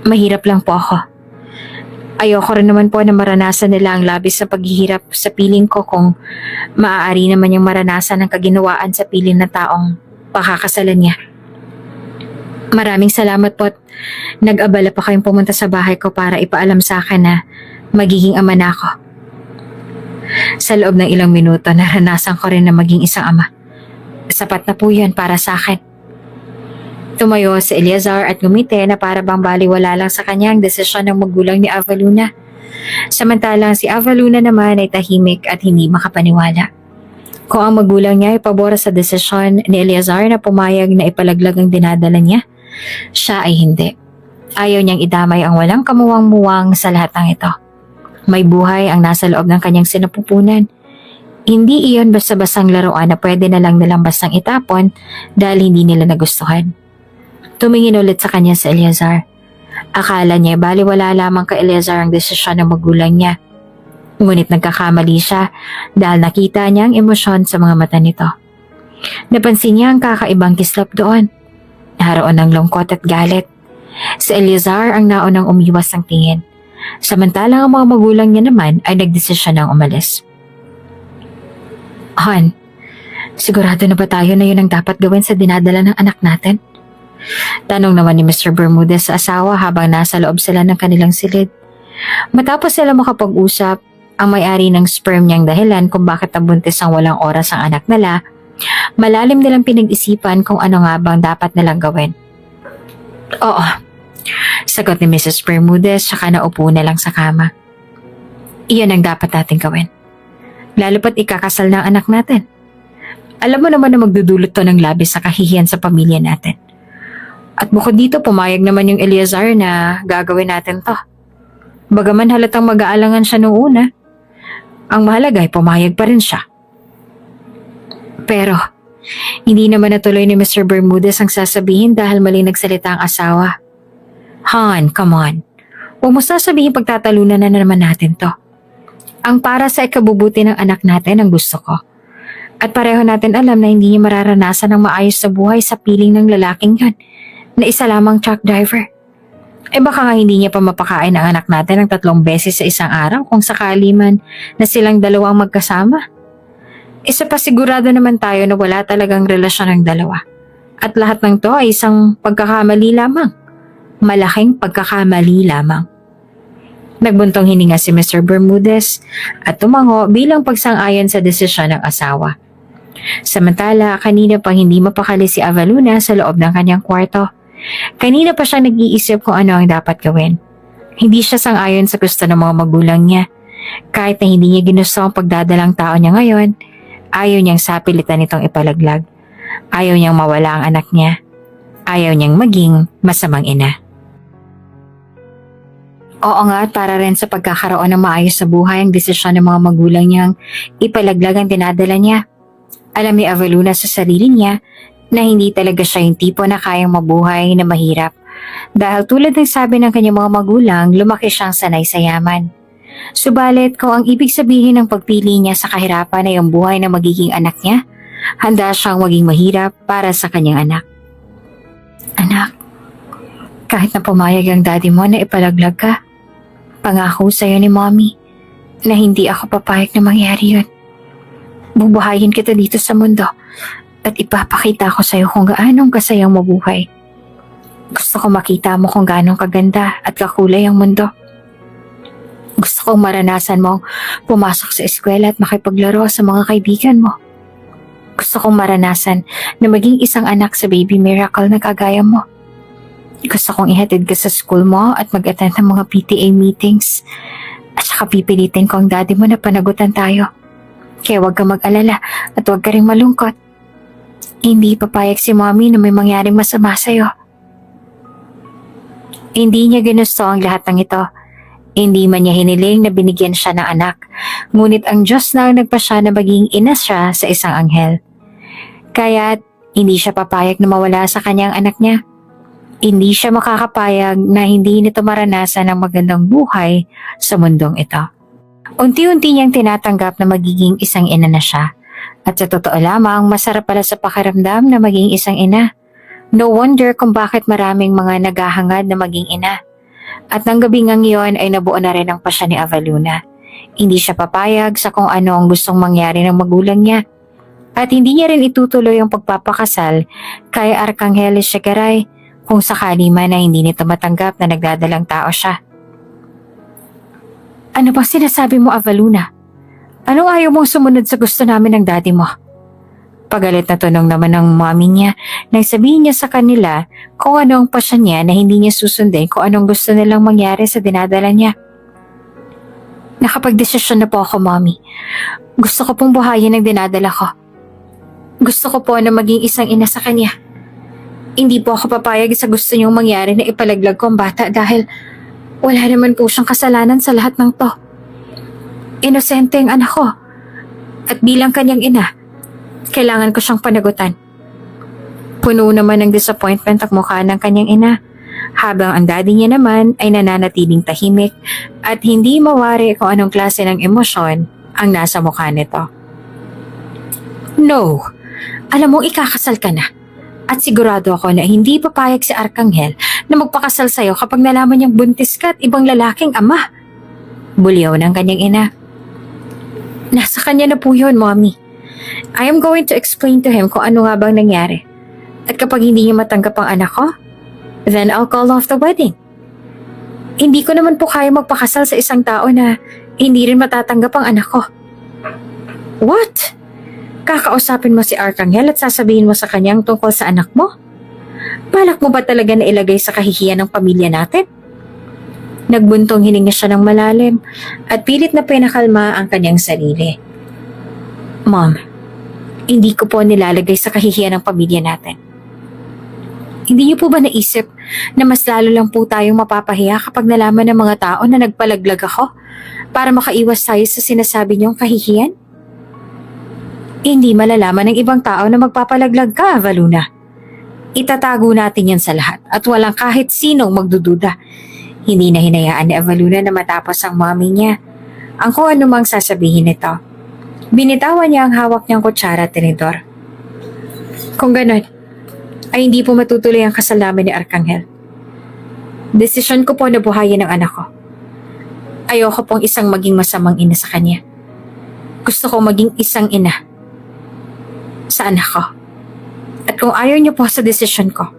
mahirap lang po ako. Ayoko rin naman po na maranasan nila ang labis sa paghihirap sa piling ko kung maaari naman yung maranasan ng kaginawaan sa piling na taong pakakasalan niya. Maraming salamat po at nag-abala pa kayong pumunta sa bahay ko para ipaalam sa akin na magiging ama na ako. Sa loob ng ilang minuto, naranasan ko rin na maging isang ama. Sapat na po yan para sa akin. Tumayo si Eleazar at ngumiti na para bang baliwala lang sa kanya ang desisyon ng magulang ni Avaluna. Samantalang si Avaluna naman ay tahimik at hindi makapaniwala. Kung ang magulang niya ay pabor sa desisyon ni Eleazar na pumayag na ipalaglag ang dinadala niya, siya ay hindi. Ayaw niyang idamay ang walang kamuwang-muwang sa lahat ng ito. May buhay ang nasa loob ng kanyang sinapupunan. Hindi iyon basta-bastang laruan na pwede na lang nilang bastang itapon dahil hindi nila nagustuhan. Tumingin ulit sa kanya si Eleazar. Akala niya baliwala lamang kay Eleazar ang desisyon ng magulang niya. Ngunit nagkakamali siya dahil nakita niya ang emosyon sa mga mata nito. Napansin niya ang kakaibang kislap doon. Naroon ng lungkot at galit. Si Eleazar ang naunang umiwas ng tingin. Samantalang ang mga magulang niya naman ay nagdesisyon ng umalis. Han, sigurado na ba tayo na yun ang dapat gawin sa dinadala ng anak natin? Tanong naman ni Mr. Bermudez sa asawa habang nasa loob sila ng kanilang silid. Matapos sila makapag-usap, ang may-ari ng sperm niyang dahilan kung bakit nabuntis ang walang oras ang anak nila, malalim nilang pinag-isipan kung ano nga bang dapat nilang gawin. Oo, sagot ni Mrs. Bermudez saka naupo na lang sa kama. Iyon ang dapat natin gawin. Lalo pat ikakasal na ang anak natin. Alam mo naman na magdudulot to ng labis sa kahihiyan sa pamilya natin. At bukod dito, pumayag naman yung Eleazar na gagawin natin to. Bagaman halatang mag-aalangan siya noong una, ang mahalaga ay pumayag pa rin siya. Pero, hindi naman natuloy ni Mr. Bermudez ang sasabihin dahil mali nagsalita ang asawa. Han, come on. Huwag mo sasabihin pagtatalunan na naman natin to. Ang para sa ikabubuti ng anak natin ang gusto ko. At pareho natin alam na hindi niya mararanasan ng maayos sa buhay sa piling ng lalaking yan na isa lamang truck driver. Baka nga hindi niya pa mapakain ang anak natin ng 3 beses sa isang araw kung sakali man na silang dalawang magkasama. Isa pa sigurado naman tayo na wala talagang relasyon ng dalawa. At lahat ng to ay isang pagkakamali lamang. Malaking pagkakamali lamang. Nagbuntong hininga si Mr. Bermudez at tumango bilang pagsang-ayon sa desisyon ng asawa. Samantala, kanina pang hindi mapakali si Avaluna sa loob ng kanyang kwarto. Kanina pa siya nag-iisip kung ano ang dapat gawin. Hindi siya sang-ayon sa gusto ng mga magulang niya. Kahit na hindi niya ginusto ang pagdadalang tao niya ngayon, ayaw niyang sapilitan itong ipalaglag. Ayaw niyang mawala ang anak niya. Ayaw niyang maging masamang ina. Oo nga, at para rin sa pagkakaroon ng maayos sa buhay ang desisyon ng mga magulang niyang ipalaglag ang dinadala niya. Alam ni Avaluna sa sarili niya na hindi talaga siya yung tipo na kayang mabuhay na mahirap. Dahil tulad ng sabi ng kanyang mga magulang, lumaki siyang sanay sa yaman. Subalit kung ang ibig sabihin ng pagpili niya sa kahirapan ay ang buhay na magiging anak niya, handa siyang maging mahirap para sa kanyang anak. Anak, kahit na pumayag ang daddy mo na ipalaglag ka, pangako sa'yo ni mommy na hindi ako papayag na mangyari yun. Bubuhayin kita dito sa mundo at ipapakita ko sa'yo kung gaanong kasayang mabuhay. Gusto ko makita mo kung gaanong kaganda at kakulay ang mundo. Gusto kong maranasan mong pumasok sa eskwela at makipaglaro sa mga kaibigan mo. Gusto kong maranasan na maging isang anak sa baby miracle na kagaya mo. Gusto kong ihatid ka sa school mo at mag-attend ng mga PTA meetings. At saka pipilitin ko ang daddy mo na panagutan tayo. Kaya huwag ka mag-alala at huwag ka rin malungkot. Hindi papayag si mommy na may mangyaring masama sa'yo. Hindi niya ginusto ang lahat ng ito. Hindi man niya hiniling na binigyan siya ng anak. Ngunit ang Diyos na ang nagpasya na maging ina siya sa isang anghel. Kaya't hindi siya papayag na mawala sa kanyang anak niya. Hindi siya makakapayag na hindi nito maranasan ang magandang buhay sa mundong ito. Unti-unti niyang tinatanggap na magiging isang ina na siya. At sa totoo lamang, masarap pala sa pakiramdam na maging isang ina. No wonder kung bakit maraming mga naghahangad na maging ina. At nang gabi ngang iyon ay nabuo na rin ang pasya ni Avaluna. Hindi siya papayag sa kung ano ang gustong mangyari ng magulang niya. At hindi niya rin itutuloy ang pagpapakasal kay Arcangel Shagaray kung sakali man na hindi nito matanggap na nagdadalang tao siya. Ano bang sinasabi mo, Avaluna? Anong ayaw mong sumunod sa gusto namin ng daddy mo? Pagalit na tanong naman ng mommy niya nang sabihin niya sa kanila kung ano ang pasya niya na hindi niya susundin kung anong gusto nilang mangyari sa dinadala niya. Nakapagdesisyon na po ako, mommy. Gusto ko pong buhayin ang dinadala ko. Gusto ko po na maging isang ina sa kanya. Hindi po ako papayag sa gusto niyong mangyari na ipalaglag ko ang bata dahil wala naman po siyang kasalanan sa lahat ng to. Inosente ang anak ko. At bilang kanyang ina, kailangan ko siyang panagutan. Puno naman ng disappointment ang mukha ng kanyang ina, habang ang daddy niya naman ay nananatiling tahimik at hindi mawari kung anong klase ng emosyon ang nasa mukha nito. No, alam mo ikakasal ka na. At sigurado ako na hindi papayag si Arcangel na magpakasal sa'yo kapag nalaman niyang buntis ka at ibang lalaking ama. Bulyaw ng kanyang ina. Nasa kanya na po yun, mommy. I am going to explain to him kung ano nga bang nangyari. At kapag hindi niya matanggap ang anak ko, then I'll call off the wedding. Hindi ko naman po kaya magpakasal sa isang tao na hindi rin matatanggap ang anak ko. What? Kakausapin mo si Arcangel at sasabihin mo sa kanyang tungkol sa anak mo? Balak mo ba talaga na ilagay sa kahihiyan ng pamilya natin? Nagbuntong hininga siya ng malalim at pilit na pinakalma ang kanyang sarili. Mom, hindi ko po nilalagay sa kahihiyan ng pamilya natin. Hindi niyo po ba naisip na mas lalo lang po tayong mapapahiya kapag nalaman ng mga tao na nagpalaglag ako para makaiwas tayo sa sinasabi niyong kahihiyan? Hindi malalaman ng ibang tao na magpapalaglag ka, Avaluna. Itatago natin yan sa lahat at walang kahit sinong magdududa. Hindi na hinayaan ni Avaluna na matapos ang mommy niya ang kung anumang sasabihin nito. Binitawan niya ang hawak niyang kutsara at tinidor. Kung ganon, ay hindi po matutuloy ang kasal namin ni Arcangel. Desisyon ko po na buhayin ang anak ko. Ayoko pong isang maging masamang ina sa kanya. Gusto ko maging isang ina sa anak ko. At kung ayaw niyo po sa desisyon ko,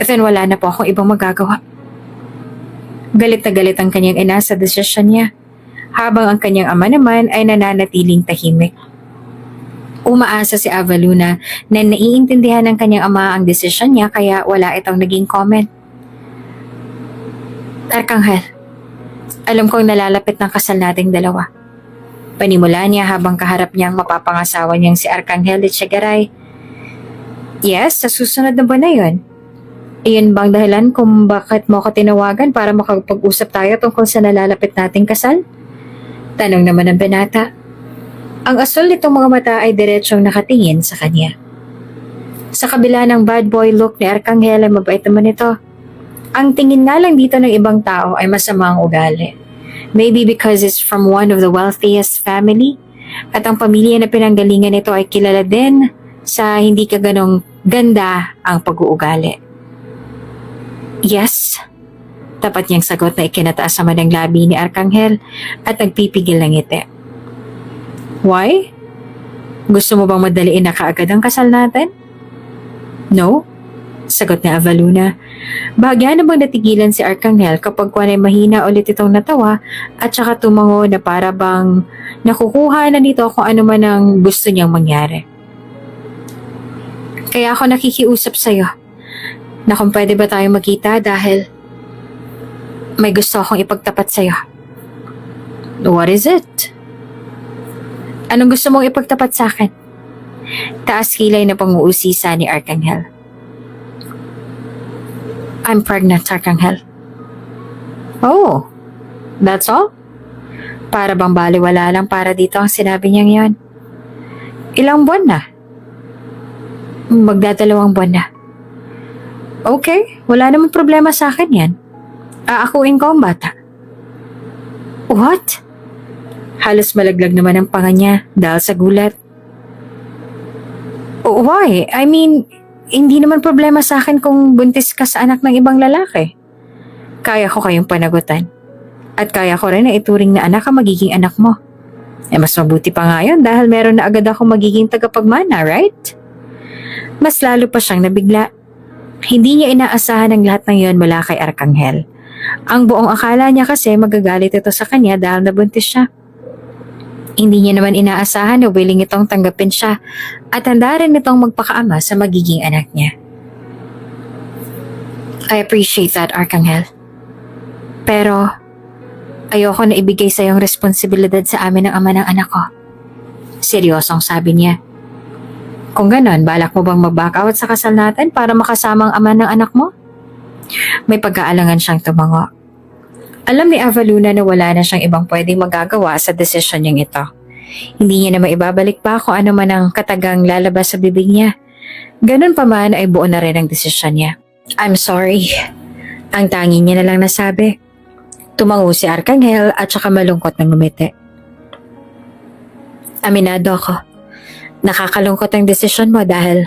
then wala na po akong ibang magagawa. Galit na galit ang kanyang ina sa desisyon niya, habang ang kanyang ama naman ay nananatiling tahimik. Umaasa si Avaluna na naiintindihan ng kanyang ama ang desisyon niya kaya wala itong naging comment. Arkanghel, alam kong nalalapit ng kasal nating dalawa. Panimula niya habang kaharap niyang mapapangasawa niyang si Arkanghel Echegaray. Yes, sa susunod na buwan na yun. Iyon bang dahilan kung bakit mo ako tinawagan para makapag-usap tayo tungkol sa nalalapit nating kasal? Tanong naman ng binata. Ang asol nitong mga mata ay diretsyong nakatingin sa kanya. Sa kabila ng bad boy look ni Arkanghel ay mabait naman ito. Ang tingin nga lang dito ng ibang tao ay masama ang ugali. Maybe because it's from one of the wealthiest family at ang pamilya na pinanggalingan nito ay kilala din sa hindi ka ganong ganda ang pag-uugali. Yes, tapat niyang sagot na ikinataas naman ng labi ni Arkanghel at nagpipigil ng ngiti. Why? Gusto mo bang madaliin na kaagad ang kasal natin? No? Sagot ni Avaluna. Bahagya na bang natigilan si Arkanghel kapag kuwanay mahina ulit itong natawa at saka tumango na para bang nakukuha na nito kung ano man ang gusto niyang mangyari. Kaya ako nakikiusap sa'yo na kung pwede ba tayo magkita dahil may gusto akong ipagtapat sa'yo. What is it? Anong gusto mong ipagtapat sa akin? Taas kilay na pang-uusisa ni Arkanghel. I'm pregnant, Arkanghel. Oh, that's all? Para bang baliwala lang para dito ang sinabi niyang yon. Ilang buwan na? Magdadalawang buwan na. Okay, wala namang problema sa akin yan. Aakuin ko ang bata. What? Halos malaglag naman ang panga niya dahil sa gulat. Why? I mean, hindi naman problema sa akin kung buntis ka sa anak ng ibang lalaki. Kaya ko kayong panagutan. At kaya ko rin na ituring na anak ang magiging anak mo. Mas mabuti pa nga yun dahil meron na agad akong magiging tagapagmana, right? Mas lalo pa siyang nabigla. Hindi niya inaasahan ang lahat ng yon mula kay Arkanghel. Ang buong akala niya kasi magagalit ito sa kanya dahil nabuntis siya. Hindi niya naman inaasahan na willing itong tanggapin siya at handa rin itong magpakaama sa magiging anak niya. I appreciate that, Arkanghel. Pero, ayoko na ibigay sa iyong responsibilidad sa amin ng ama ng anak ko. Seryosong sabi niya. Kung ganon, balak mo bang mag-back out sa kasal natin para makasama ang ama ng anak mo? May pag-aalangan siyang tumango. Alam ni Avaluna na wala na siyang ibang pwedeng magagawa sa desisyon niyang ito. Hindi niya na maibabalik pa kung ano man ang katagang lalabas sa bibig niya. Ganon pa man ay buo na rin ang desisyon niya. I'm sorry. Ang tangi niya na lang nasabi. Tumango si Arkanghel at saka malungkot na ngumiti. Aminado ako. Nakakalungkot ang desisyon mo dahil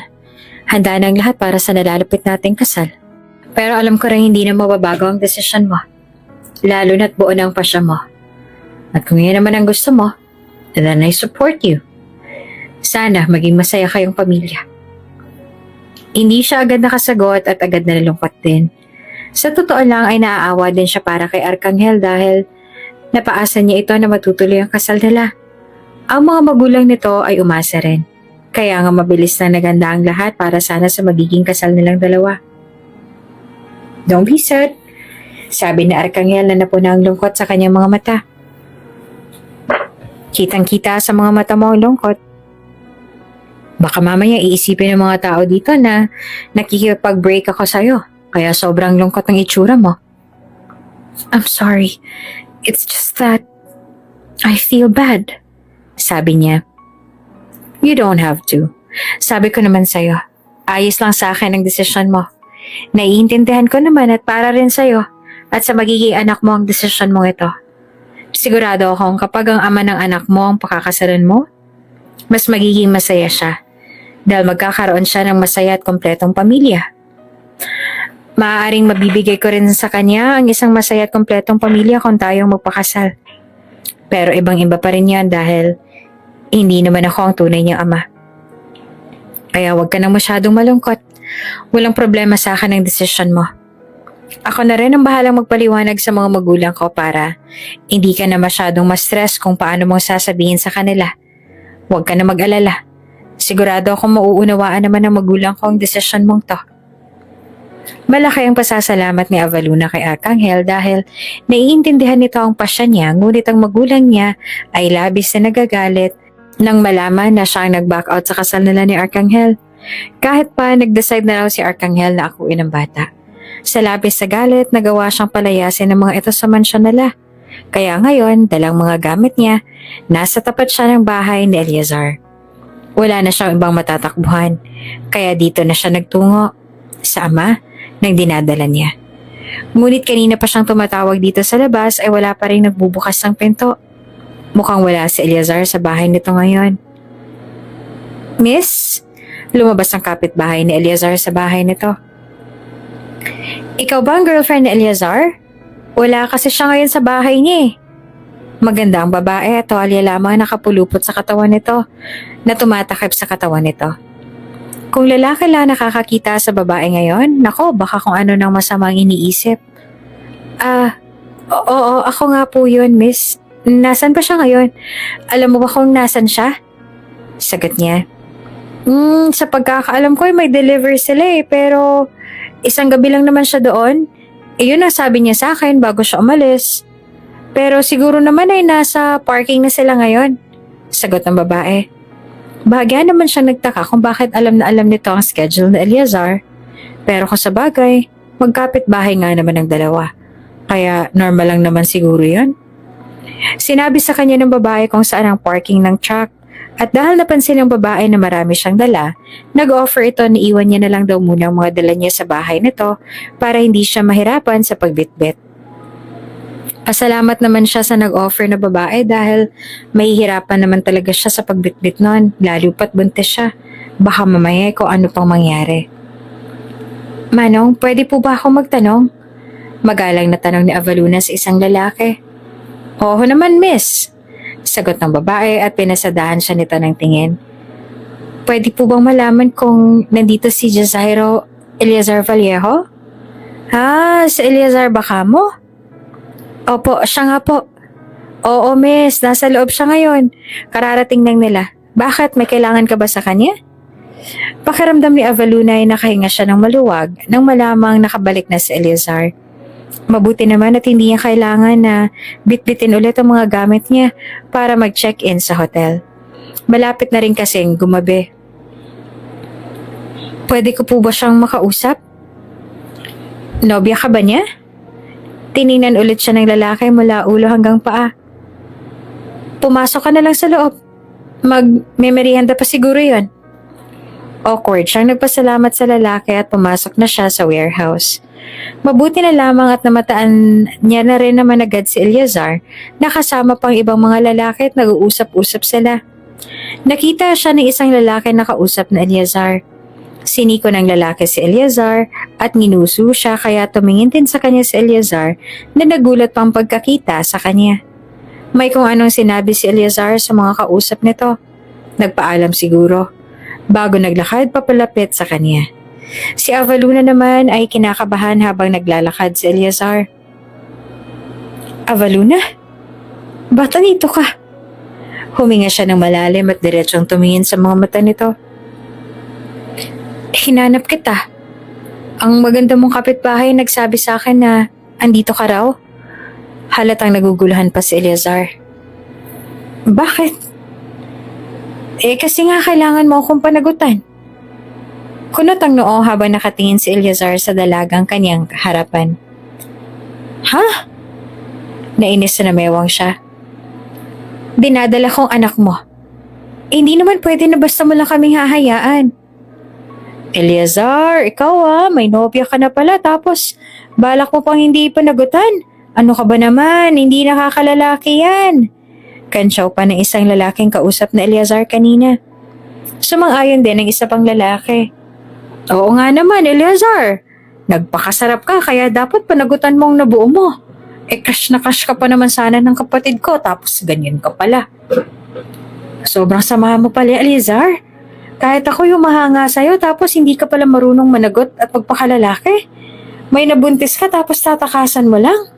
handa na ang lahat para sa nalalapit nating kasal. Pero alam ko rin hindi na mababago ang desisyon mo. Lalo na't buo na ang pasya mo. At kung yan naman ang gusto mo, then I support you. Sana maging masaya kayong pamilya. Hindi siya agad nakasagot at agad nalulungkot din. Sa totoo lang ay naaawa din siya para kay Arkanghel dahil napaasa niya ito na matutuloy ang kasal nila. Ang mga magulang nito ay umasa rin. Kaya nga mabilis na naganda ang lahat para sana sa magiging kasal nilang dalawa. Don't be sad. Sabi ni Arkanghel na napuna ang lungkot sa kanyang mga mata. Kitang-kita sa mga mata mo ang lungkot. Baka mamaya iisipin ng mga tao dito na nakikipag-break ako sa'yo. Kaya sobrang lungkot ng itsura mo. I'm sorry. It's just that I feel bad. Sabi niya. You don't have to. Sabi ko naman sa'yo. Ayos lang sa akin ang desisyon mo. Naiintindihan ko naman at para rin sa'yo. At sa magiging anak mo ang desisyon mo ito. Sigurado akong kapag ang ama ng anak mo ang pakakasalan mo, mas magiging masaya siya dahil magkakaroon siya ng masaya at kompletong pamilya. Maaaring mabibigay ko rin sa kanya ang isang masaya at kompletong pamilya kung tayong magpakasal. Pero ibang-iba pa rin yan dahil hindi naman ako ang tunay niyang ama. Kaya huwag ka nang masyadong malungkot. Walang problema sa akin ang desisyon mo. Ako na rin ang bahalang magpaliwanag sa mga magulang ko para hindi ka na masyadong ma-stress kung paano mong sasabihin sa kanila. Huwag ka na mag-alala. Sigurado akong mauunawaan naman ng magulang ko ang desisyon mong to. Malaki ang pasasalamat ni Avaluna kay Arcangel dahil naiintindihan nito ang pasya niya, ngunit ang magulang niya ay labis na nagagalit nang malaman na siya ang nag-back out sa kasal nila ni Arcangel. Kahit pa nag-decide na raw si Arcangel na akuin ang bata. Sa labis sa galit, nagawa siyang palayasin ng mga ito sa mansyon nila. Kaya ngayon, dalang mga gamit niya, nasa tapat siya ng bahay ni Eleazar. Wala na siyang ibang matatakbuhan, kaya dito na siya nagtungo sa ama nang dinadala niya. Ngunit kanina pa siyang tumatawag dito sa labas ay wala pa rin nagbubukas ng pinto. Mukhang wala si Eleazar sa bahay nito ngayon. Miss, lumabas ang kapitbahay ni Eleazar sa bahay nito. Ikaw ba ang girlfriend ni Eleazar? Wala kasi siya ngayon sa bahay niya eh. Maganda ang babae at tuwalya lamang nakapulupot sa katawan nito na tumatakip sa katawan nito. Kung lalaki lang nakakakita sa babae ngayon, nako baka kung ano nang masamang iniisip. Oo, ako nga po yun, miss. Nasaan pa siya ngayon? Alam mo ba kung nasan siya? Sagot niya. Sa pagkakaalam ko ay may deliver sila eh, pero isang gabi lang naman siya doon. Yun ang sabi niya sa akin bago siya umalis. Pero siguro naman ay nasa parking na sila ngayon. Sagot ng babae. Bahagya naman siyang nagtaka kung bakit alam na alam nito ang schedule ni Eleazar. Pero kung sa bagay, magkapit bahay nga naman ang dalawa. Kaya normal lang naman siguro yun. Sinabi sa kanya ng babae kung saan ang parking ng truck. At dahil napansin ng babae na marami siyang dala, nag-offer ito na iwan niya na lang daw muna ang mga dala niya sa bahay nito para hindi siya mahirapan sa pagbitbit. Pasalamat naman siya sa nag-offer na babae dahil mahihirapan naman talaga siya sa pagbitbit nun, lalo pat buntis siya. Baka mamaya kung ano pang mangyari. Manong, pwede po ba ako magtanong? Magalang na tanong ni Avaluna sa isang lalaki. Oo naman, miss. Sagot ng babae at pinasadahan siya nito ng tingin. Pwede po bang malaman kung nandito si Jazairo Eleazar Vallejo? Si Eleazar baka mo? Opo, siya nga po. Oo, miss. Nasa loob siya ngayon. Kararating lang nila. Bakit? May kailangan ka ba sa kanya? Pakiramdam ni Avaluna ay nakahinga siya ng maluwag nang malamang nakabalik na si Eleazar. Mabuti naman at hindi niya kailangan na bitbitin ulit ang mga gamit niya para mag-check-in sa hotel. Malapit na rin kasing gumabi. Pwede ko po ba siyang makausap? Nobya ka ba niya? Tiningnan ulit siya ng lalaki mula ulo hanggang paa. Pumasok ka na lang sa loob. Mag-memerienda pa siguro yon. Awkward siyang nagpasalamat sa lalaki at pumasok na siya sa warehouse. Mabuti na lamang at namataan niya na rin naman agad si Eleazar na kasama pang ibang mga lalaki at nag-uusap-usap sila. Nakita siya ng isang lalaki na kausap na Eleazar. Siniko ng lalaki si Eleazar at ginuso siya kaya tumingin din sa kanya si Eleazar na nagulat pang pagkakita sa kanya. May kung anong sinabi si Eleazar sa mga kausap nito. Nagpaalam siguro. Bago naglakad papalapit sa kanya. Si Avaluna naman ay kinakabahan habang naglalakad si Eleazar. Avaluna? Ba't nandito ka? Huminga siya ng malalim at diretsong tumingin sa mga mata nito. Hinanap kita. Ang maganda mong kapitbahay nagsabi sa akin na andito ka raw. Halatang naguguluhan pa si Eleazar. Bakit? Kasi nga kailangan mo akong panagutan. Kunot ang noo habang nakatingin si Eleazar sa dalagang kanyang harapan. Ha? Nainis na mewang siya. Dinadala kong anak mo. Hindi naman pwede na basta mo lang kaming hahayaan. Eleazar, ikaw may nobya ka na pala tapos balak mo pang hindi panagutan. Ano ka ba naman? Hindi nakakalalaki yan. Kansyaw pa ng isang lalaking kausap na Eleazar kanina. Sumang-ayon din ng isa pang lalaki. Oo nga naman, Eleazar. Nagpakasarap ka kaya dapat panagutan mo ang nabuo mo. Crush na crush ka pa naman sana ng kapatid ko tapos ganyan ka pala. Sobrang sama mo pala, Eliezer. Kahit ako yung mahanga sa'yo tapos hindi ka pala marunong managot at magpakalalaki. May nabuntis ka tapos tatakasan mo lang.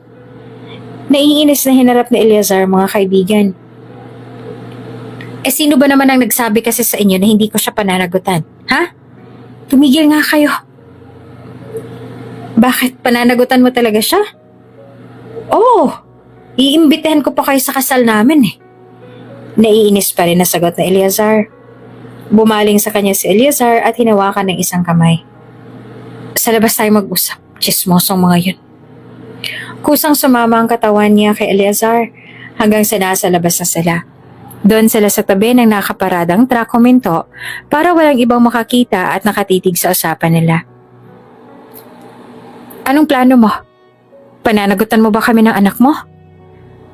Naiinis na hinarap ni Eliezer mga kaibigan. Sino ba naman ang nagsabi kasi sa inyo na hindi ko siya pananagutan? Ha? Tumigil nga kayo. Bakit? Pananagutan mo talaga siya? Oo. Iimbitahan ko pa kayo sa kasal namin eh. Naiinis pa rin na sagot na Eliezer. Bumaling sa kanya si Eliezer at hinawakan ng isang kamay. Sa labas tayo mag-usap. Chismosong mga yun. Kusang sumama ang katawan niya kay Eliezer hanggang sa nasa labas na sila. Doon sila sa tabi ng nakaparadang truck huminto para walang ibang makakita at nakatitig sa usapan nila. Anong plano mo? Pananagutan mo ba kami ng anak mo?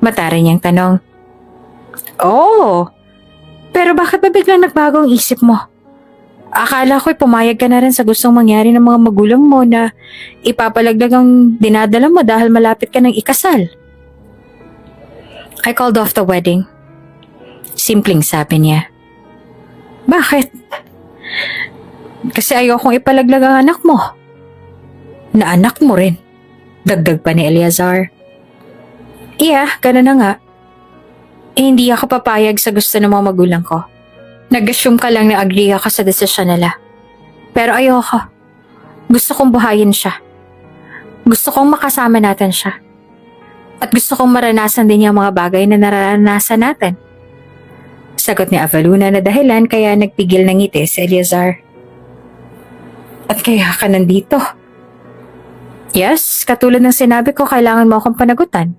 Mataray niyang tanong. Oo. Pero bakit ba biglang nagbago ang isip mo? Akala ko'y pumayag ka na rin sa gustong mangyari ng mga magulang mo na ipapalagdag ang dinadala mo dahil malapit ka ng ikasal. I called off the wedding. Simpleng sabi niya. Bakit? Kasi ayokong ipalaglag ang anak mo. Na anak mo rin. Dagdag pa ni Eliezer. Iya, gano'n na nga. Hindi ako papayag sa gusto ng mga magulang ko. Nag-assume ka lang na agree ako sa desisyon nila. Pero ayoko. Gusto kong buhayin siya. Gusto kong makasama natin siya. At gusto kong maranasan din yung mga bagay na nararanasan natin. Sagot ni Avaluna na dahilan kaya nagpigil ng ngiti si Eliezer. At kaya ka nandito? Yes, katulad ng sinabi ko, kailangan mo akong panagutan.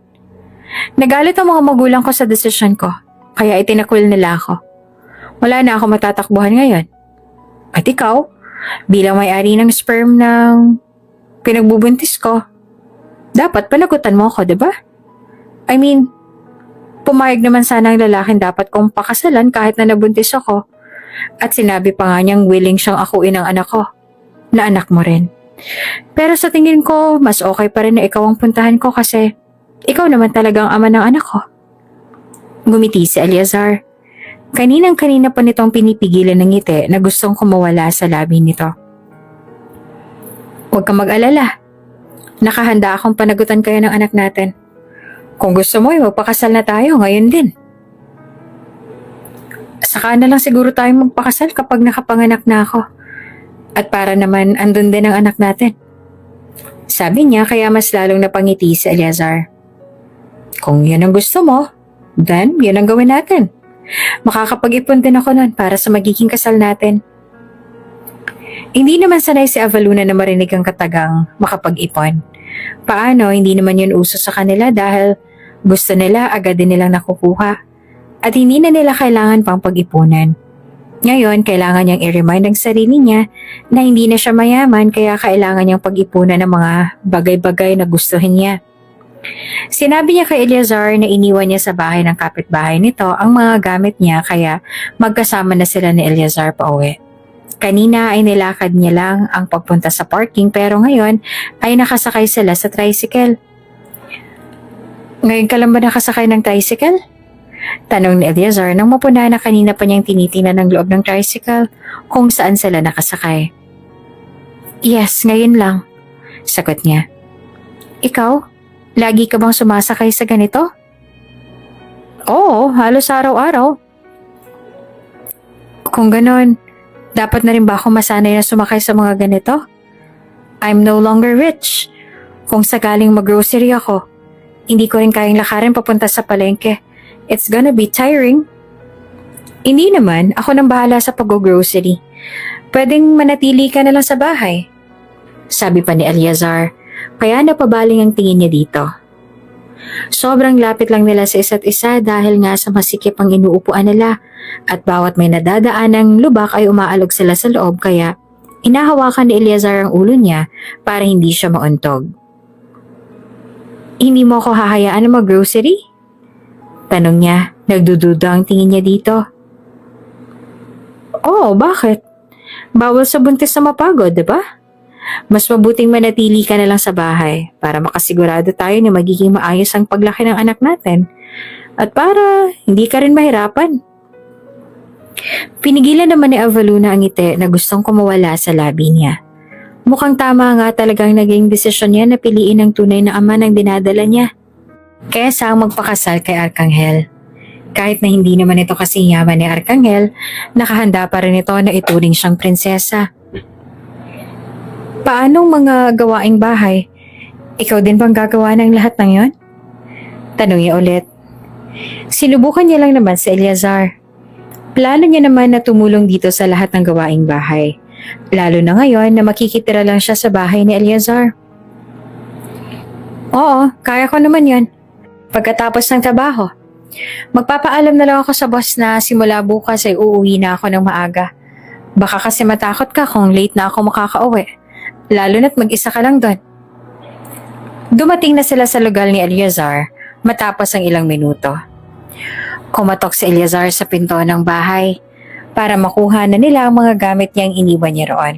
Nagalit ang mga magulang ko sa desisyon ko, kaya itinakwil nila ako. Wala na ako matatakbuhan ngayon. At ikaw, bilang may-ari ng sperm ng pinagbubuntis ko, dapat panagutan mo ako, diba? I mean, pumayag naman sana ang lalaking dapat kong pakasalan kahit na nabuntis ako. At sinabi pa nga niyang willing siyang akuin ang anak ko, na anak mo rin. Pero sa tingin ko, mas okay pa rin na ikaw ang puntahan ko kasi ikaw naman talagang ama ng anak ko. Ngumiti si Eliezer. Kaninang-kanina pa nitong pinipigilan ng ngiti na gustong kumawala sa labi nito. Huwag kang mag-alala. Nakahanda akong panagutan kayo ng anak natin. Kung gusto mo, magpakasal na tayo ngayon din. Saka na lang siguro tayo magpakasal kapag nakapanganak na ako. At para naman andun din ang anak natin. Sabi niya kaya mas lalong napangiti si Eliezer. Kung yun ang gusto mo, then yun ang gawin natin. Makakapag-ipon din ako nun para sa magiging kasal natin. Hindi naman sanay si Avaluna na marinig ang katagang makapag-ipon. Paano, hindi naman yun uso sa kanila dahil gusto nila agad din nilang nakukuha. At hindi na nila kailangan pang pag-ipunan. Ngayon, kailangan niyang i-remind ang sarili niya na hindi na siya mayaman kaya kailangan niyang pag-ipunan ng mga bagay-bagay na gustuhin niya. Sinabi niya kay Eliezer na iniwan niya sa bahay ng kapitbahay nito ang mga gamit niya kaya magkasama na sila ni Eliezer pa uwi. Kanina ay nilakad niya lang ang pagpunta sa parking pero ngayon ay nakasakay sila sa tricycle. Ngayon ka lang ba nakasakay ng tricycle? Tanong ni Eliezer nang mapuna na kanina pa niyang tinitingnan ng loob ng tricycle kung saan sila nakasakay. Yes, ngayon lang, sagot niya. Ikaw, lagi ka bang sumasakay sa ganito? Oo, halos araw-araw. Kung ganon, dapat na rin ba ako masanay na sumakay sa mga ganito? I'm no longer rich. Kung sakaling mag-grocery ako, hindi ko rin kayang lakarin papunta sa palengke. It's gonna be tiring. Hindi naman, ako nang bahala sa pag-grocery. Pwedeng manatili ka na lang sa bahay. Sabi pa ni Eliezer, kaya napabaling ang tingin niya dito. Sobrang lapit lang nila sa isa't isa dahil nga sa masikip ang inuupuan nila at bawat may nadadaan ng lubak ay umaalog sila sa loob kaya inahawakan ni Eliezer ang ulo niya para hindi siya mauntog. Hindi mo ako hahayaan na mag-grocery? Tanong niya, nagdududa ang tingin niya dito. Oo, bakit? Bawal sa buntis na mapagod, diba? Mas mabuting manatili ka na lang sa bahay para makasigurado tayo na magiging maayos ang paglaki ng anak natin. At para hindi ka rin mahirapan. Pinigilan naman ni Avaluna ang ngiti na gustong kumawala sa labi niya. Mukhang tama nga talagang naging desisyon niya na piliin ang tunay na ama ng dinadala niya. Kaysa ang magpakasal kay Arkanghel. Kahit na hindi naman ito kasing yaman ni Arkanghel, nakahanda pa rin ito na ituring siyang prinsesa. Paanong mga gawaing bahay? Ikaw din bang gagawa ng lahat ng yon? Tanong niya ulit. Sinubukan niya lang naman si Eleazar. Plano niya naman na tumulong dito sa lahat ng gawaing bahay. Lalo na ngayon na makikitira lang siya sa bahay ni Eleazar. Oo, kaya ko naman yon. Pagkatapos ng trabaho, magpapaalam na lang ako sa boss na simula bukas ay uuwi na ako ng maaga. Baka kasi matakot ka kung late na ako makakauwi. Lalo na't mag-isa ka lang doon. Dumating na sila sa lugar ni Eleazar matapos ang ilang minuto. Kumatok si Eleazar sa pinto ng bahay para makuha na nila ang mga gamit niyang iniwan niya roon.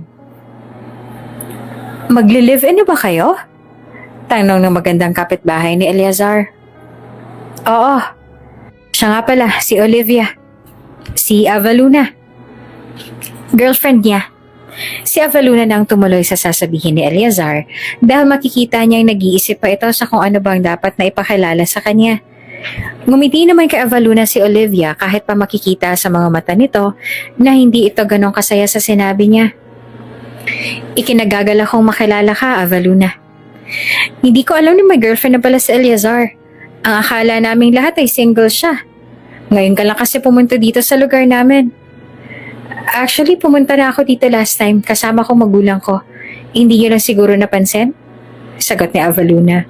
Magli-live-in na ba kayo? Tanong ng magandang kapitbahay ni Eleazar. Oo. Siya nga pala, si Olivia. Si Avaluna. Girlfriend niya. Si Avaluna na ang tumuloy sa sasabihin ni Eleazar dahil makikita niyang nag-iisip pa ito sa kung ano bang dapat na ipakilala sa kanya. Ngumiti naman kay Avaluna si Olivia kahit pa makikita sa mga mata nito na hindi ito ganong kasaya sa sinabi niya. Ikinagagala kong makilala ka, Avaluna. Hindi ko alam na may girlfriend na pala si Eleazar. Ang akala naming lahat ay single siya. Ngayon ka lang kasi pumunta dito sa lugar namin. Actually, pumunta na ako dito last time kasama ko magulang ko. Hindi niyo lang siguro napansin? Sagot ni Avaluna.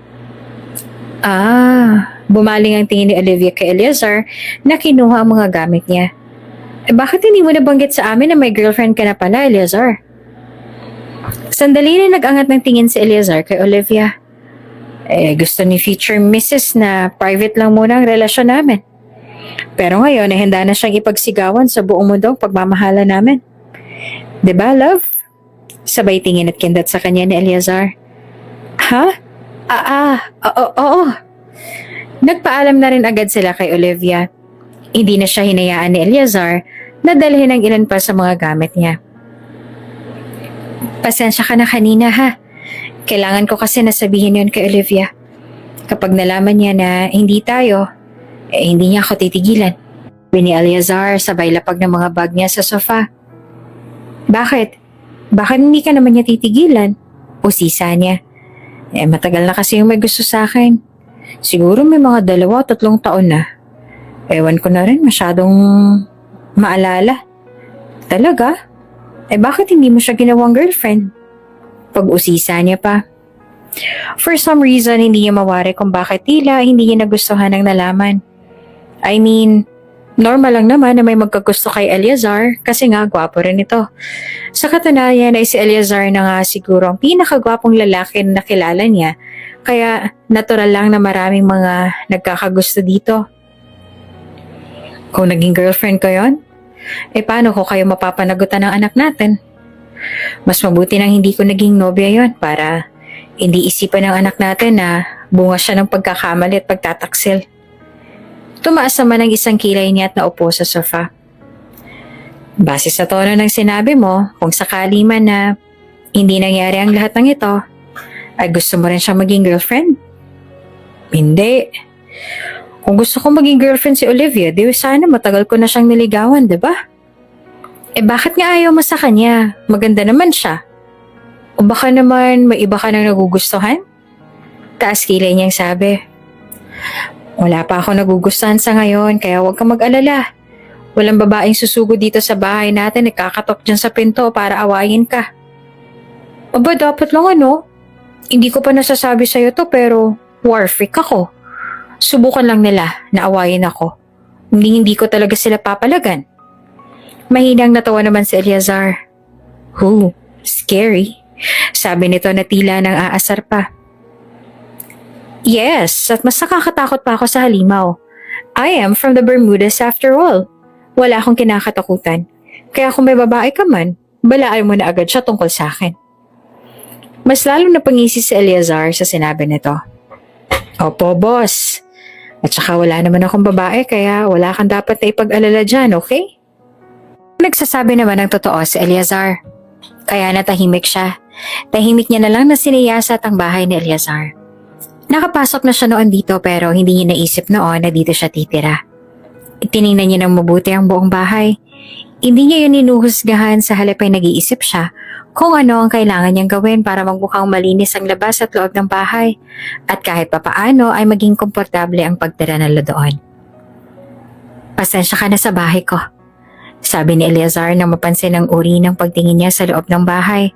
Bumaling ang tingin ni Olivia kay Eleazar na kinuha ang mga gamit niya. Bakit hindi mo nabanggit sa amin na may girlfriend ka na pala, Eleazar? Sandali na nag-angat ng tingin si Eleazar kay Olivia. Gusto ni future Mrs. na private lang muna ang relasyon namin. Pero ngayon, handa na siyang ipagsigawan sa buong mundong pagmamahala namin. 'Di ba, love? Sabay tingin at kindat sa kanya ni Eleazar. Ha? Oo. Nagpaalam na rin agad sila kay Olivia. Hindi na siya hinayaan ni Eleazar na dalhin ang ilan pa sa mga gamit niya. Pasensya ka na kanina ha. Kailangan ko kasi nasabihin yon kay Olivia. Kapag nalaman niya na hindi tayo, hindi niya ako titigilan. Ni Eleazar sabay lapag ng mga bag niya sa sofa. Bakit? Bakit hindi ka naman niya titigilan? Usisa niya. Matagal na kasi yung may gusto sa akin. Siguro may mga 2-3 taon na. Ewan ko na rin, masyadong maalala. Talaga? Bakit hindi mo siya ginawang girlfriend? Pag-usisa niya pa. For some reason, hindi niya mawari kung bakit tila hindi niya nagustuhan ang nalaman. I mean, normal lang naman na may magkagusto kay Eleazar kasi nga gwapo rin ito. Sa katunayan ay si Eleazar na nga siguro ang pinakagwapong lalaki na nakilala niya, kaya natural lang na maraming mga nagkakagusto dito. Kung naging girlfriend ko yon, paano ko kayo mapapanagutan ng anak natin? Mas mabuti nang hindi ko naging nobya yon para hindi isipan ng anak natin na bunga siya ng pagkakamali at pagtataksil. Tumaas naman ang isang kilay niya at naupo sa sofa. Base sa tono ng sinabi mo, kung sakali man na hindi nangyari ang lahat ng ito, ay gusto mo rin siya maging girlfriend? Hindi. Kung gusto ko maging girlfriend si Olivia, di sana matagal ko na siyang niligawan, diba? Bakit nga ayaw mo sa kanya? Maganda naman siya. O baka naman may iba ka nang nagugustuhan? Taas kilay niyang sabi. Wala pa ako nagugustuhan sa ngayon, kaya huwag kang mag-alala. Walang babaeng susugo dito sa bahay natin, nakakatok dyan sa pinto para awayin ka. Aba, dapat lang ano? Hindi ko pa nasasabi sa'yo to pero war freak ako. Subukan lang nila na awayin ako. Hindi ko talaga sila papalagan. Mahinang natawa naman si Eleazar. Scary. Sabi nito na tila nang aasar pa. Yes, at mas nakakatakot pa ako sa halimaw. I am from the Bermudas after all. Wala akong kinakatakutan. Kaya kung may babae ka man, balaan mo na agad siya tungkol sa akin. Mas lalong napangisi si Eleazar sa sinabi nito. Opo, boss. At saka wala naman akong babae kaya wala kang dapat na ipag-alala dyan, okay? Nagsasabi naman ng totoo si Eleazar. Kaya natahimik siya. Tahimik niya na lang na siniyasat ang bahay ni Eleazar. Nakapasok na siya noon dito pero hindi niya naisip noon na dito siya titira. Itiningnan niya ng mabuti ang buong bahay. Hindi niya yun inuhusgahan sa halip ay nag-iisip siya kung ano ang kailangan niyang gawin para magmukhang malinis ang labas at loob ng bahay at kahit papaano ay maging komportable ang pagtira nila doon. Pasensya ka na sa bahay ko, sabi ni Eleazar nang mapansin ang uri ng pagtingin niya sa loob ng bahay.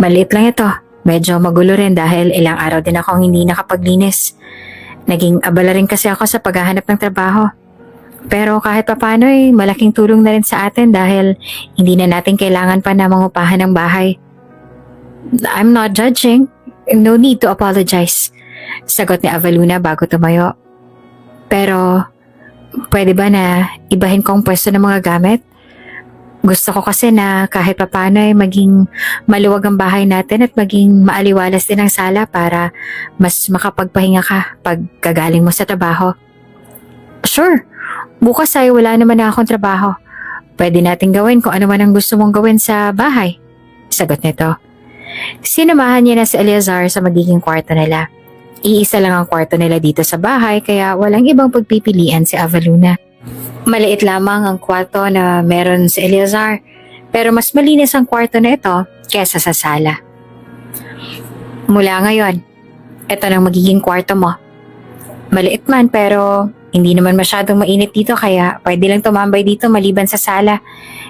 Maliit lang ito, medyo magulo rin dahil ilang araw din akong hindi nakapaglinis. Naging abala rin kasi ako sa paghahanap ng trabaho. Pero kahit papano ay malaking tulong na rin sa atin dahil hindi na natin kailangan pa na mangupahan ng bahay. I'm not judging. No need to apologize. Sagot ni Avaluna bago tumayo. Pero pwede ba na ibahin ko ang pwesto ng mga gamit? Gusto ko kasi na kahit papano ay maging maluwag ang bahay natin at maging maaliwalas din ang sala para mas makapagpahinga ka pag gagaling mo sa trabaho. Sure. Bukas ay wala naman na akong trabaho. Pwede natin gawin kung ano man ang gusto mong gawin sa bahay. Sagot nito. Sinamahan niya na si Eleazar sa magiging kwarto nila. Iisa lang ang kwarto nila dito sa bahay kaya walang ibang pagpipilian si Avaluna. Maliit lamang ang kwarto na meron si Eleazar pero mas malinis ang kwarto na ito kesa sa sala. Mula ngayon, ito nang magiging kwarto mo. Maliit man pero hindi naman masyadong mainit dito kaya pwede lang tumambay dito maliban sa sala.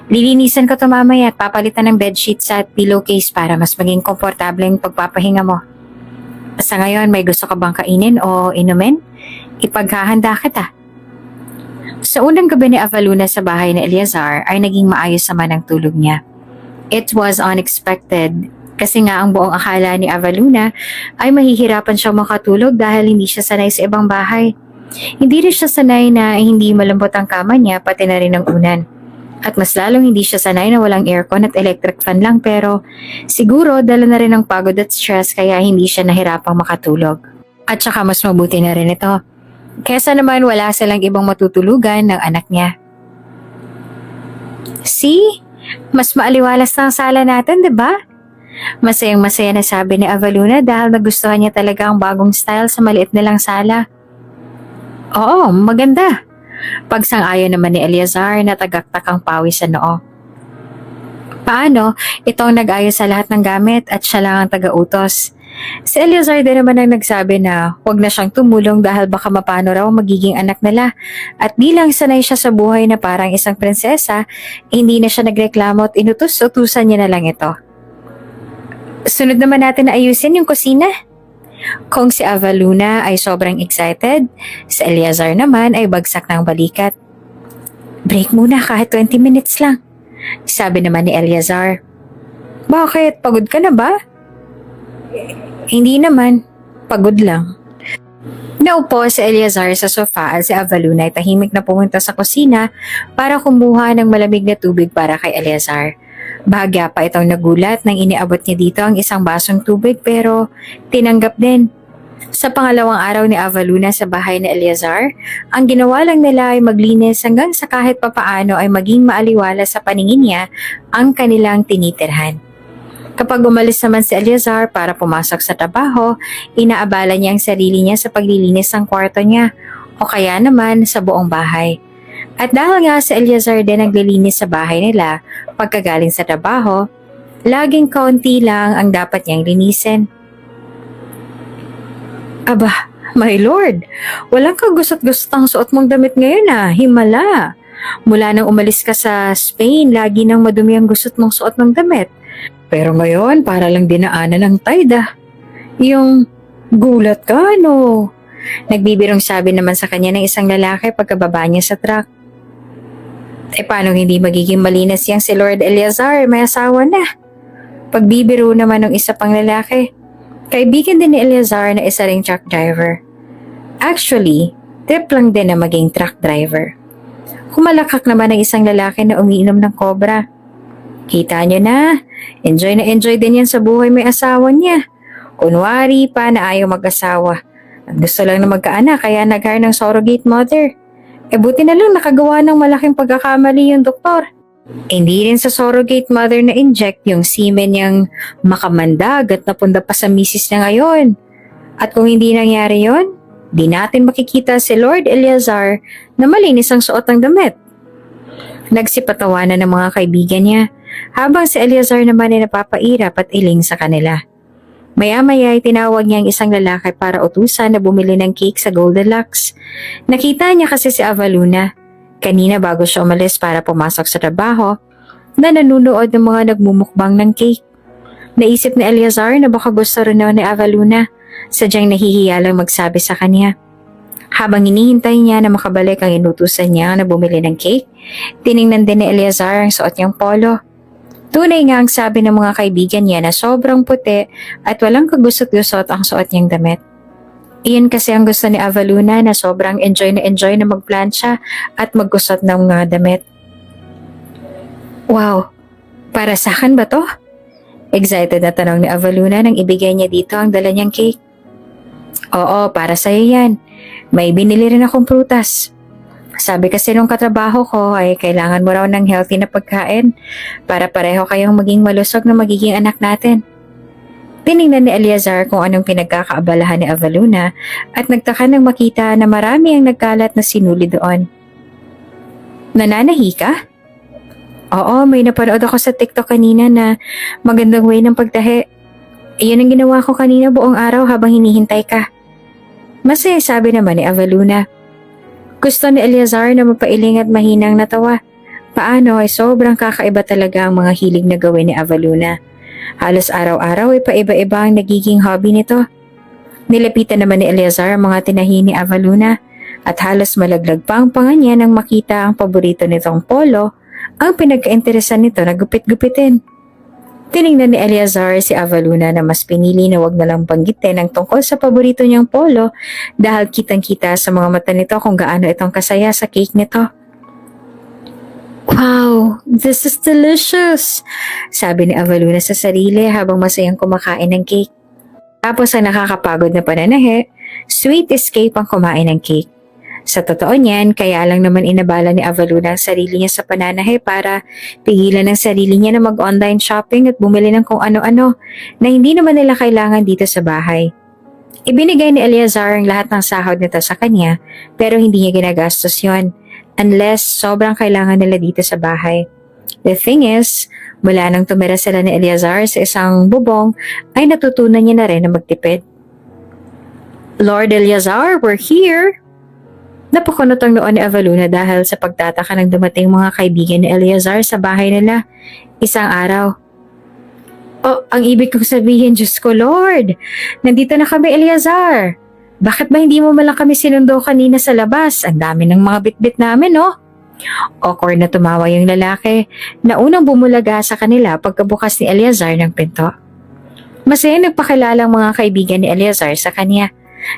Lilinisan ko ito mamaya at papalitan ng bedsheets at pillowcase para mas maging komportable ang pagpapahinga mo. Sa ngayon, may gusto ka bang kainin o inumin? Ipaghahanda kita. Sa unang gabi ni Avaluna sa bahay ni Eleazar ay naging maayos naman ang tulog niya. It was unexpected kasi nga ang buong akala ni Avaluna ay mahihirapan siyang makatulog dahil hindi siya sanay sa ibang bahay. Hindi rin siya sanay na hindi malambot ang kama niya pati na rin ang unan. At mas lalong hindi siya sanay na walang aircon at electric fan lang pero siguro dala na rin ng pagod at stress kaya hindi siya nahirapang makatulog. At saka mas mabuti na rin ito. Kesa naman wala silang ibang matutulugan ng anak niya. See? Mas maaliwalas na ang sala natin, di ba? Masayang-masaya na sabi ni Avaluna dahil nagustuhan niya talaga ang bagong style sa maliit nilang sala. Oo, maganda. Pagsang-ayon naman ni Eleazar na tagaktak ang pawis sa noo. Paano? Ito ang nag-ayos sa lahat ng gamit at siya lang ang taga-utos. Si Eleazar din naman ang nagsabi na huwag na siyang tumulong dahil baka mapano raw magiging anak nila at bilang sanay siya sa buhay na parang isang prinsesa, hindi na siya nagreklamo at inutos-utusan niya na lang ito. Sunod naman natin na ayusin yung kusina. Kung si Avaluna ay sobrang excited, si Eleazar naman ay bagsak ng balikat. Break muna kahit 20 minutes lang, sabi naman ni Eleazar. Bakit? Pagod ka na ba? Hindi naman. Pagod lang. Naupo si Eleazar sa sofa at si Avaluna ay tahimik na pumunta sa kusina para kumuha ng malamig na tubig para kay Eleazar. Bahagya pa itong nagulat nang iniabot niya dito ang isang basong tubig pero tinanggap din. Sa pangalawang araw ni Avaluna sa bahay ni Eleazar, ang ginawa lang nila ay maglinis hanggang sa kahit papaano ay maging maaliwala sa paningin niya ang kanilang tinitirhan. Kapag umalis naman si Eleazar para pumasok sa trabaho, inaabala niya ang sarili niya sa paglilinis ng kwarto niya o kaya naman sa buong bahay. At dahil nga si Eleazar din naglilinis sa bahay nila pagkagaling sa trabaho, laging kaunti lang ang dapat niyang linisin. Aba, my lord, walang kagusot-gusot ang suot mong damit ngayon himala. Mula nang umalis ka sa Spain, lagi nang madumi ang gusot mong suot ng damit. Pero ngayon, para lang dinaanan ng tide Yung gulat ka, no? Nagbibirong sabi naman sa kanya ng isang lalaki pagkababa niya sa truck. Paano hindi magiging malinis yang si Lord Eleazar? May asawa na. Pagbibiro naman ng isa pang lalaki. Kaibigan din ni Eleazar na isa ring truck driver. Actually, trip lang din na maging truck driver. Kumalakak naman ng isang lalaki na umiinom ng kobra. Kita niyo na enjoy din yan sa buhay may asawa niya. Kunwari pa na ayaw mag-asawa. Ang gusto lang na magkaanak kaya nag-hire ng surrogate mother. Buti na lang nakagawa ng malaking pagkakamali yung doktor. Hindi rin sa surrogate mother na inject yung semen niyang makamandag at napunta pa sa misis niya ngayon. At kung hindi nangyari yon, di natin makikita si Lord Eleazar na malinis ang suot ng damit. Nagsipatawanan ng mga kaibigan niya habang si Eleazar naman ay napapairap at iling sa kanila. Maya-maya ay tinawag niya ang isang lalaki para utusan na bumili ng cake sa Goldilocks. Nakita niya kasi si Avaluna kanina bago siya umalis para pumasok sa trabaho na nanunood ng mga nagmumukbang ng cake. Naisip ni Eleazar na baka gusto rin ni Avaluna, sadyang nahihiya lang magsabi sa kanya. Habang hinihintay niya na makabalik ang inutusan niya na bumili ng cake, tiningnan din ni Eleazar ang suot niyang polo. Tunay nga ang sabi ng mga kaibigan niya na sobrang puti at walang kagusot-gusot ang suot niyang damit. Iyon kasi ang gusto ni Avaluna na sobrang enjoy na magplansya at maggusot ng mga damit. Wow, para sa akin ba to? Excited na tanong ni Avaluna nang ibigay niya dito ang dala niyang cake. Oo, para sa'yo yan. May binili rin akong prutas. Sabi kasi nung katrabaho ko ay kailangan mo raw ng healthy na pagkain para pareho kayong maging malusog na magiging anak natin. Tiningnan ni Eleazar kung anong pinagkakaabalahan ni Avaluna at nagtaka nang makita na marami ang nagkalat na sinuli doon. Nananahi ka? Oo, may napanood ako sa TikTok kanina na magandang way ng pagtahi. Iyon ang ginawa ko kanina buong araw habang hinihintay ka. Masaya sabi naman ni Avaluna. Gusto ni Eleazar na mapailing at mahinang natawa. Paano ay sobrang kakaiba talaga ang mga hilig na gawin ni Avaluna. Halos araw-araw ay paiba-iba ang nagiging hobby nito. Nilapitan naman ni Eleazar ang mga tinahi ni Avaluna at halos malaglag pa ang panga niya nang makita ang paborito nitong polo, ang pinagkainteresan nito na gupit-gupitin. Tiningnan ni Eleazar si Avaluna na mas pinili na wag na lang banggitin ang tungkol sa paborito niyang polo dahil kitang-kita sa mga mata nito kung gaano itong kasaya sa cake nito. Wow, this is delicious! Sabi ni Avaluna sa sarili habang masayang kumakain ng cake. Tapos ang nakakapagod na pananahe, sweet escape ang kumain ng cake. Sa totoo niyan, kaya lang naman inabala ni Avaluna ang sarili niya sa pananahe para pigilan ang sarili niya na mag-online shopping at bumili ng kung ano-ano na hindi naman nila kailangan dito sa bahay. Ibinigay ni Eleazar ang lahat ng sahod nito sa kanya pero hindi niya ginagastos yon unless sobrang kailangan nila dito sa bahay. The thing is, mula nang tumira sila ni Eleazar sa isang bubong ay natutunan niya na rin na magtipid. Lord Eleazar, we're here! Napakunot ang noon ni Avaluna dahil sa pagtataka ng dumating mga kaibigan ni Eleazar sa bahay nila isang araw. Oh, ang ibig kong sabihin, Diyos ko Lord, nandito na kami Eleazar. Bakit ba hindi mo malang kami sinundo kanina sa labas? Ang dami ng mga bitbit namin, no? Awkward na tumawa yung lalaki na unang bumulaga sa kanila pagkabukas ni Eleazar ng pinto. Masaya nagpakilala ang mga kaibigan ni Eleazar sa kanya.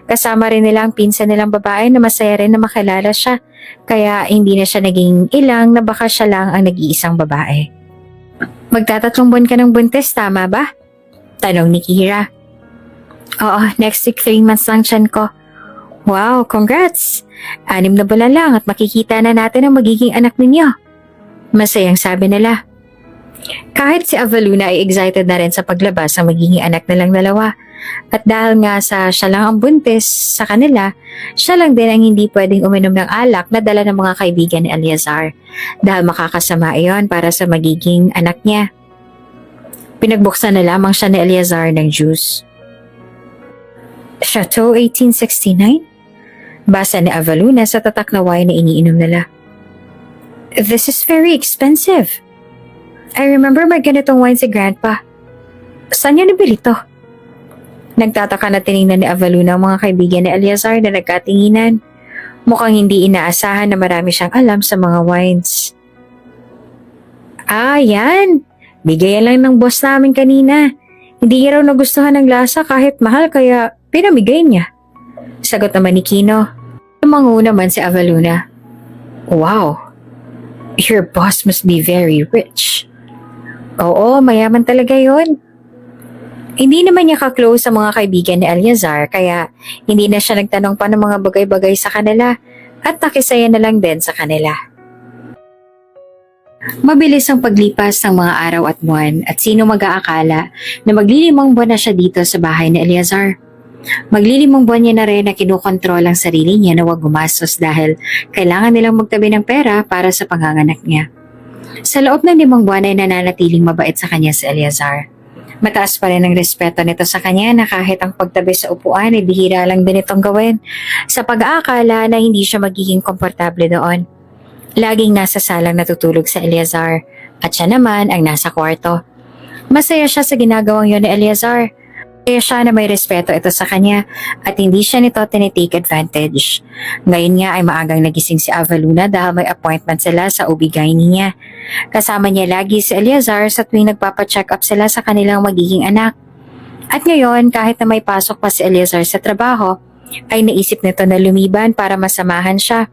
Kasama rin nila ang pinsan nilang babae na masaya rin na makilala siya, kaya hindi na siya naging ilang na baka siya lang ang nag-iisang babae. Magtatatlong buwan ka ng buntis, tama ba? Tanong ni Kira. Oo, next week 3 months lang tiyan ko. Wow, congrats! 6 na bulan lang at makikita na natin ang magiging anak ninyo. Masayang sabi nila. Kahit si Avaluna ay excited na rin sa paglabas ang magiging anak nilang dalawa. At dahil nga sa siya lang ang buntis sa kanila, siya lang din ang hindi pwedeng uminom ng alak na dala ng mga kaibigan ni Eleazar dahil makakasama iyon para sa magiging anak niya. Pinagbuksan na lamang siya ni Eleazar ng juice. Chateau 1869? Basa ni Avaluna sa tatak na wine na iniinom nila. This is very expensive. I remember may ganitong wine si Grandpa. Saan niya nabili to? Nagtataka na tinignan ni Avaluna ang mga kaibigan ni Eleazar na nagkatinginan. Mukhang hindi inaasahan na marami siyang alam sa mga wines. Ah, yan! Bigayan lang ng boss namin kanina. Hindi niya raw nagustuhan ng lasa kahit mahal kaya pinamigay niya. Sagot naman ni Kino. Tumango naman si Avaluna. Wow! Your boss must be very rich. Oo, mayaman talaga yon. Hindi naman niya ka-close sa mga kaibigan ni Eleazar kaya hindi na siya nagtanong pa ng mga bagay-bagay sa kanila at nakisaya na lang din sa kanila. Mabilis ang paglipas ng mga araw at buwan at sino mag-aakala na maglilimang buwan na siya dito sa bahay ni Eleazar. Maglilimang buwan niya na rin na kinukontrol ang sarili niya na huwag gumastos dahil kailangan nilang magtabi ng pera para sa panganganak niya. Sa loob ng 5 buwan ay nananatiling mabait sa kanya si Eleazar. Mataas pa rin ang respeto nito sa kanya na kahit ang pagtabi sa upuan ay bihira lang din itong gawin sa pag-aakala na hindi siya magiging komportable doon. Laging nasa salang natutulog sa Eleazar at siya naman ang nasa kwarto. Masaya siya sa ginagawang yon ni Eleazar. Kaya siya na may respeto ito sa kanya at hindi siya nito tinitake advantage. Ngayon nga ay maagang nagising si Avaluna dahil may appointment sila sa OB-GYN niya. Kasama niya lagi si Eleazar sa tuwing nagpapacheck up sila sa kanilang magiging anak. At ngayon kahit na may pasok pa si Eleazar sa trabaho, ay naisip nito na lumiban para masamahan siya.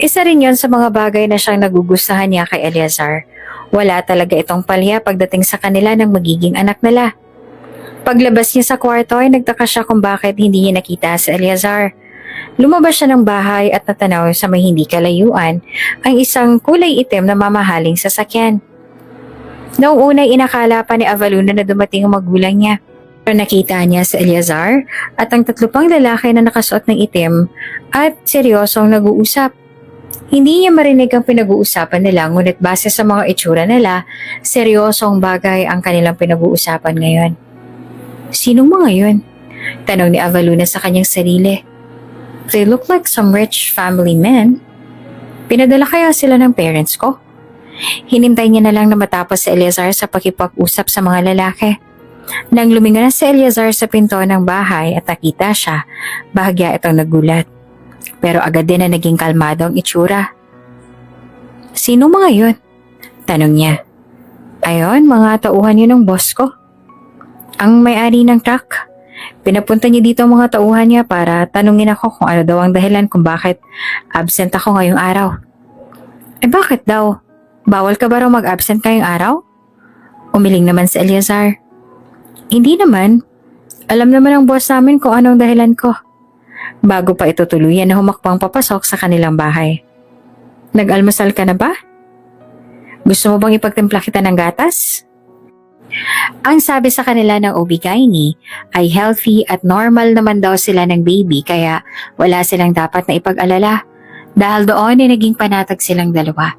Isa rin yon sa mga bagay na siyang nagugustuhan niya kay Eleazar. Wala talaga itong palya pagdating sa kanila ng magiging anak nila. Paglabas niya sa kwarto ay nagtaka siya kung bakit hindi niya nakita si Eleazar. Lumabas siya ng bahay at natanaw sa may hindi kalayuan ang isang kulay itim na mamahaling sasakyan. Noong una inakala pa ni Avaluna na dumating ang magulang niya. Pero nakita niya si Eleazar at ang 3 pang lalaki na nakasuot ng itim at seryosong nag-uusap. Hindi niya marinig ang pinag-uusapan nila ngunit base sa mga itsura nila, seryosong bagay ang kanilang pinag-uusapan ngayon. Sinong mga yun? Tanong ni Avaluna sa kanyang sarili. They look like some rich family men. Pinadala kaya sila ng parents ko? Hinintay niya na lang na matapos si Eleazar sa pakipag-usap sa mga lalaki. Nang lumingon na si Eleazar sa pinto ng bahay at nakita siya, bahagya itong nagulat. Pero agad din na naging kalmado ang itsura. Sino mga yun? Tanong niya. Ayon, mga tauhan yun ng boss ko. Ang may-ari ng truck. Pinapunta niya dito ang mga tauhan niya para tanungin ako kung ano daw ang dahilan kung bakit absent ako ngayong araw. Bakit daw? Bawal ka ba raw mag-absent ngayong araw? Umiling naman si Eleazar. Hindi naman. Alam naman ng boss namin kung anong dahilan ko. Bago pa ito tuluyan na humakbang papasok sa kanilang bahay. Nag-almusal ka na ba? Gusto mo bang ipagtimpla kita ng gatas? Ang sabi sa kanila ng OB-GYN ay healthy at normal naman daw sila ng baby kaya wala silang dapat na ipag-alala. Dahil doon ay naging panatag silang dalawa.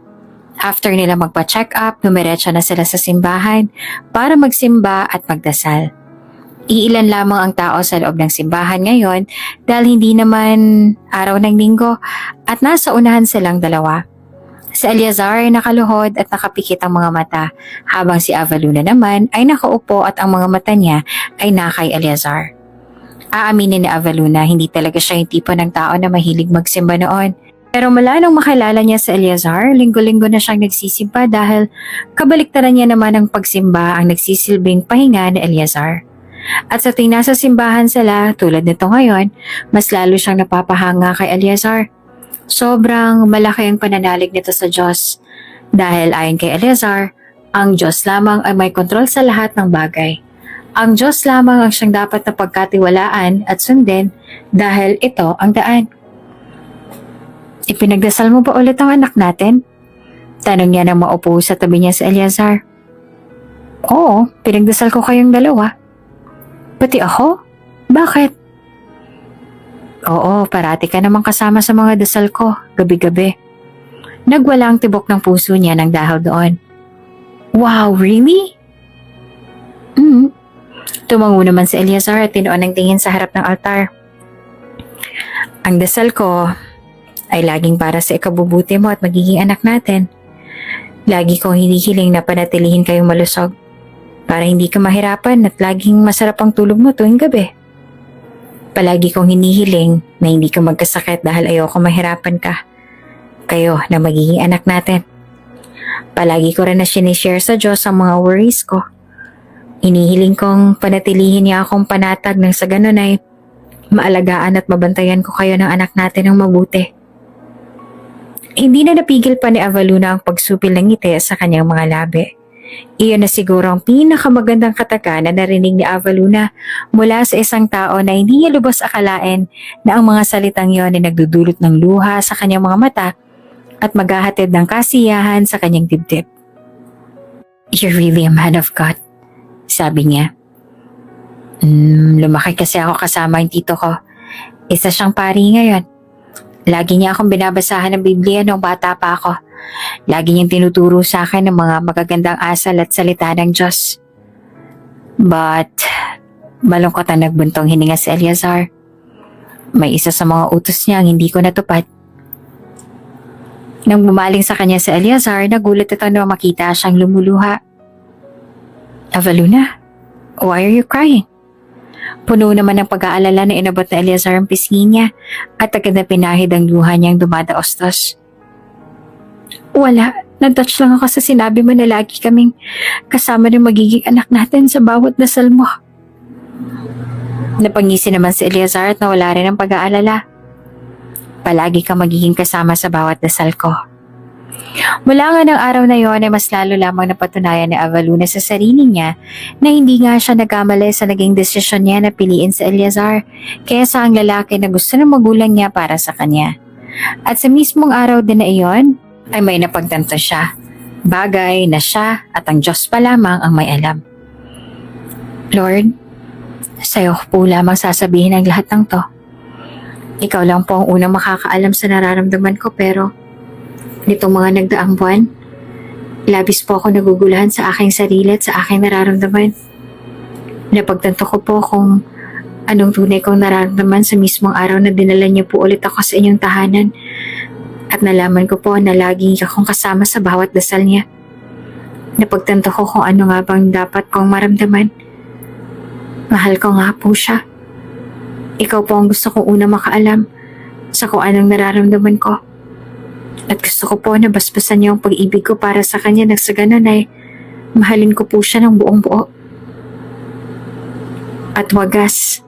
After nila magpa-check up, dumiretso na sila sa simbahan para magsimba at magdasal. Iilan lamang ang tao sa loob ng simbahan ngayon dahil hindi naman araw ng linggo at nasa unahan silang dalawa. Si Eleazar ay nakaluhod at nakapikit ang mga mata habang si Avaluna naman ay nakaupo at ang mga mata niya ay nakay Eleazar. Aaminin ni Avaluna hindi talaga siya yung tipo ng tao na mahilig magsimba noon. Pero mula nung makilala niya si Eleazar, linggo-linggo na siyang nagsisimba dahil kabaliktaran niya naman ang pagsimba ang nagsisilbing pahinga ni Eleazar. At sa tuwing nasa simbahan sila, tulad nito ngayon, mas lalo siyang napapahanga kay Eleazar. Sobrang malaki ang pananalig nito sa Diyos. Dahil ayon kay Eleazar, ang Diyos lamang ay may kontrol sa lahat ng bagay. Ang Diyos lamang ang siyang dapat na pagkatiwalaan at sundin dahil ito ang daan. Ipinagdasal mo ba ulit ang anak natin? Tanong niya nang maupo sa tabi niya si Eleazar. Oo, pinagdasal ko kayong dalawa. Pati ako? Bakit? Oo, parati ka namang kasama sa mga dasal ko, gabi-gabi. Nagwala ang tibok ng puso niya nang dahil doon. Wow, really? Tumango naman si Eleazar at tinuan ng tingin sa harap ng altar. Ang dasal ko ay laging para sa ikabubuti mo at magiging anak natin. Lagi kong hinihiling na panatilihin kayong malusog para hindi ka mahirapan at laging masarap ang tulog mo tuwing gabi. Palagi kong hinihiling na hindi ka magkasakit dahil ayoko mahirapan ka. Kayo na magiging anak natin. Palagi ko rin na sinishare sa Diyos ang mga worries ko. Inihiling kong panatilihin niya akong panatag nang sa ganun ay maalagaan at mabantayan ko kayo ng anak natin ng mabuti. Hindi na napigil pa ni Avaluna ang pagsupil ng ngiti sa kanyang mga labi. Iyon na siguro ang pinakamagandang kataga na narinig ni Avaluna mula sa isang tao na hindi niya lubos akalain na ang mga salitang yon ay nagdudulot ng luha sa kanyang mga mata at maghahatid ng kasiyahan sa kanyang dibdib. "You're really a man of God," sabi niya. Lumaki kasi ako kasama yung tito ko. Isa siyang pari ngayon. Lagi niya akong binabasahan ng Biblia noong bata pa ako. Lagi niyang tinuturo sa akin ng mga magagandang asal at salita ng Diyos. But, malungkot ang nagbuntong hininga si Eleazar. May isa sa mga utos niya ang hindi ko natupad. Nang bumaling sa kanya si Eleazar, nagulat ito nang makita siyang lumuluha. "Avaluna, why are you crying?" Puno naman ng pag-aalala na inabot na Eleazar ang pisngi niya at agad na pinahid ang luha niyang dumadaostos. "Wala, natouch lang ako sa sinabi mo na lagi kaming kasama ng magiging anak natin sa bawat dasal mo." Napangisi naman si Eleazar at nawala rin ang pag-aalala. "Palagi kang magiging kasama sa bawat dasal ko." Mula nga ng araw na yon ay mas lalo lamang napatunayan ni Avaluna sa sarili niya na hindi nga siya nagkamali sa naging desisyon niya na piliin si Eleazar kaysa ang lalaki na gusto ng magulang niya para sa kanya. At sa mismong araw din na iyon ay may napagtanto siya, bagay na siya at ang Diyos pa lamang ang may alam. "Lord, sa'yo ko po lamang sasabihin ang lahat ng to. Ikaw lang po ang unang makakaalam sa nararamdaman ko, pero nitong mga nagdaang buwan, labis po ako nagugulahan sa aking sarili at sa aking nararamdaman. Napagtanto ko po kung anong tunay kong nararamdaman sa mismong araw na dinala niyo po ulit ako sa inyong tahanan at nalaman ko po na lagi akong kasama sa bawat dasal niya. Napagtanto ko kung ano nga bang dapat kong maramdaman. Mahal ko nga po siya. Ikaw po ang gusto kong una makaalam sa kung anong nararamdaman ko. At gusto ko po na basbasan niyo ang pag-ibig ko para sa kanya nang sa ganun ay mahalin ko po siya ng buong buo. At wagas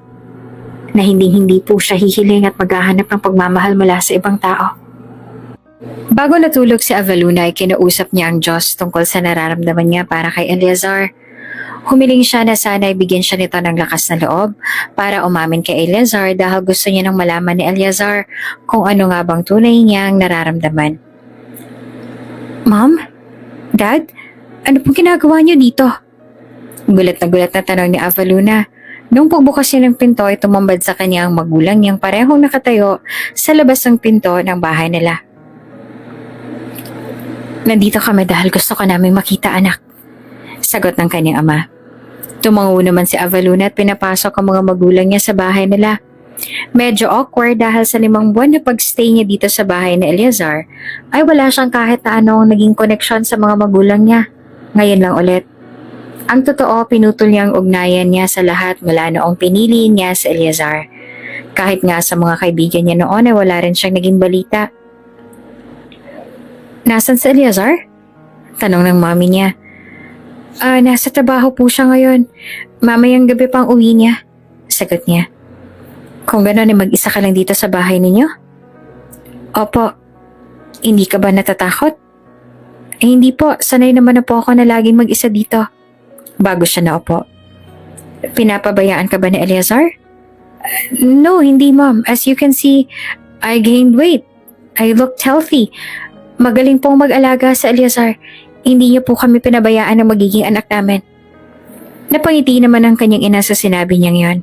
na hindi po siya hihiling at maghahanap ng pagmamahal mula sa ibang tao." Bago natulog si Avaluna ay kinausap niya ang Diyos tungkol sa nararamdaman niya para kay Eleazar. Humiling siya na sana ibigyan siya nito ng lakas na loob para umamin kay Eleazar dahil gusto niya nang malaman ni Eleazar kung ano nga bang tunay niyang nararamdaman. "Mom? Dad? Ano pong ginagawa niyo dito?" Gulat na tanong ni Avaluna. Nung pagbukas niya ng pinto ay tumambad sa kanya ang magulang niyang parehong nakatayo sa labas ng pinto ng bahay nila. "Nandito kami dahil gusto ka namin makita, anak," sagot ng kanyang ama. Tumango naman si Avaluna at pinapasok ang mga magulang niya sa bahay nila. Medyo awkward dahil sa 5 buwan na pagstay niya dito sa bahay ni Eleazar ay wala siyang kahit na anong naging koneksyon sa mga magulang niya. Ngayon lang ulit. Ang totoo, pinutol niya ang ugnayan niya sa lahat mula noong pinili niya si Eleazar. Kahit nga sa mga kaibigan niya noon ay wala rin siyang naging balita. "Nasaan si Eleazar?" tanong ng mami niya. Nasa trabaho po siya ngayon. Mamayang gabi pang uwi niya," sagot niya. "Kung gano'n ay mag-isa ka lang dito sa bahay ninyo?" "Opo." "Hindi ka ba natatakot?" Hindi po. Sanay naman na po ako na laging mag-isa dito." Bago siya naupo. "Pinapabayaan ka ba ni Eleazar?" "No, hindi mom. As you can see, I gained weight. I looked healthy. Magaling pong mag-alaga sa Eleazar. Hindi niyo po kami pinabayaan ng magiging anak namin." Napangiti naman ang kanyang ina sa sinabi niyang yon.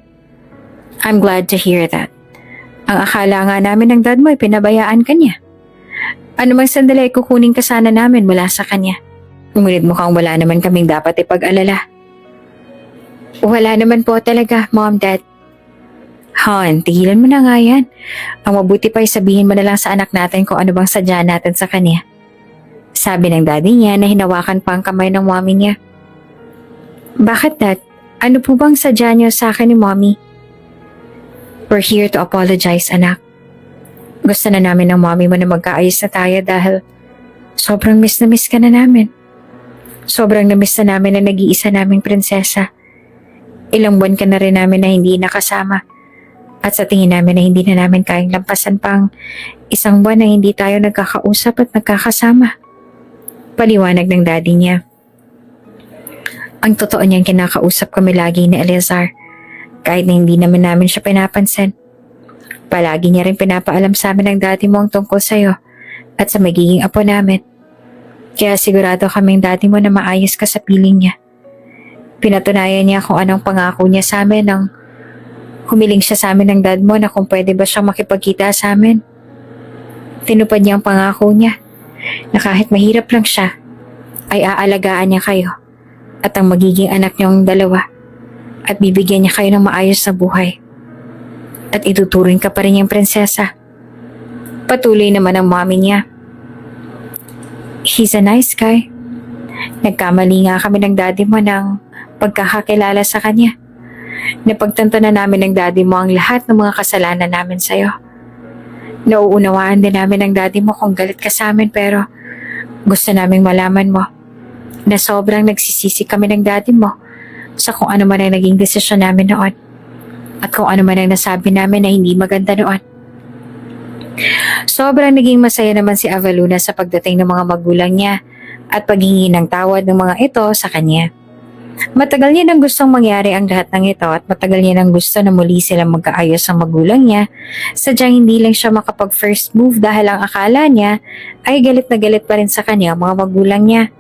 "I'm glad to hear that. Ang akala nga namin ng dad mo ay pinabayaan ka niya. Anumang sandali ay kukunin ka sana namin mula sa kanya. Ngunit mukhang wala naman kaming dapat ipag-alala." "Wala naman po talaga, Mom, Dad." "Han, tigilan mo na nga yan. Ang mabuti pa ay sabihin mo na lang sa anak natin kung ano bang sadya natin sa kanya," sabi ng daddy niya na hinawakan pa ang kamay ng mommy niya. "Bakit, Dad? Ano po bang sadya niyo sa akin ni Mommy?" "We're here to apologize, anak. Gusto na namin ng mommy mo na magkaayos na tayo dahil sobrang miss na miss ka na namin. Sobrang na miss na namin na nag-iisa naming prinsesa. Ilang buwan ka na rin namin na hindi nakasama. At sa tingin namin na hindi na namin kayang lampasan pang 1 buwan na hindi tayo nagkakausap at nagkakasama," paliwanag ng daddy niya. Ang totoo niyang kinakausap kami lagi ni Eleazar, kahit na hindi naman namin siya pinapansin. Palagi niya rin pinapaalam sa amin ng daddy mo ang tungkol sa'yo at sa magiging apo namin. Kaya sigurado kaming daddy mo na maayos ka sa piling niya. Pinatunayan niya kung anong pangako niya sa amin nang humiling siya sa amin ng dad mo na kung pwede ba siyang makipagkita sa amin. Tinupad niya ang pangako niya na kahit mahirap lang siya, ay aalagaan niya kayo at ang magiging anak niyong dalawa at bibigyan niya kayo ng maayos na buhay. At ituturing ka pa rin niyang prinsesa. Patuloy naman ang mommy niya. He's a nice guy. Nagkamali nga kami ng daddy mo ng pagkakakilala sa kanya. Napagtanto na namin ng daddy mo ang lahat ng mga kasalanan namin sa'yo. Nauunawaan din namin ng daddy mo kung galit ka sa amin pero gusto naming malaman mo na sobrang nagsisisi kami ng daddy mo sa kung ano man ang naging desisyon namin noon at kung ano man ang nasabi namin na hindi maganda noon. Sobrang naging masaya naman si Avaluna sa pagdating ng mga magulang niya at paghingi ng tawad ng mga ito sa kanya. Matagal niya nang gustong mangyari ang lahat ng ito at matagal niya nang gusto na muli silang magkaayos ang magulang niya. Sadyang hindi lang siya makapag first move dahil ang akala niya ay galit na galit pa rin sa kanya ang mga magulang niya.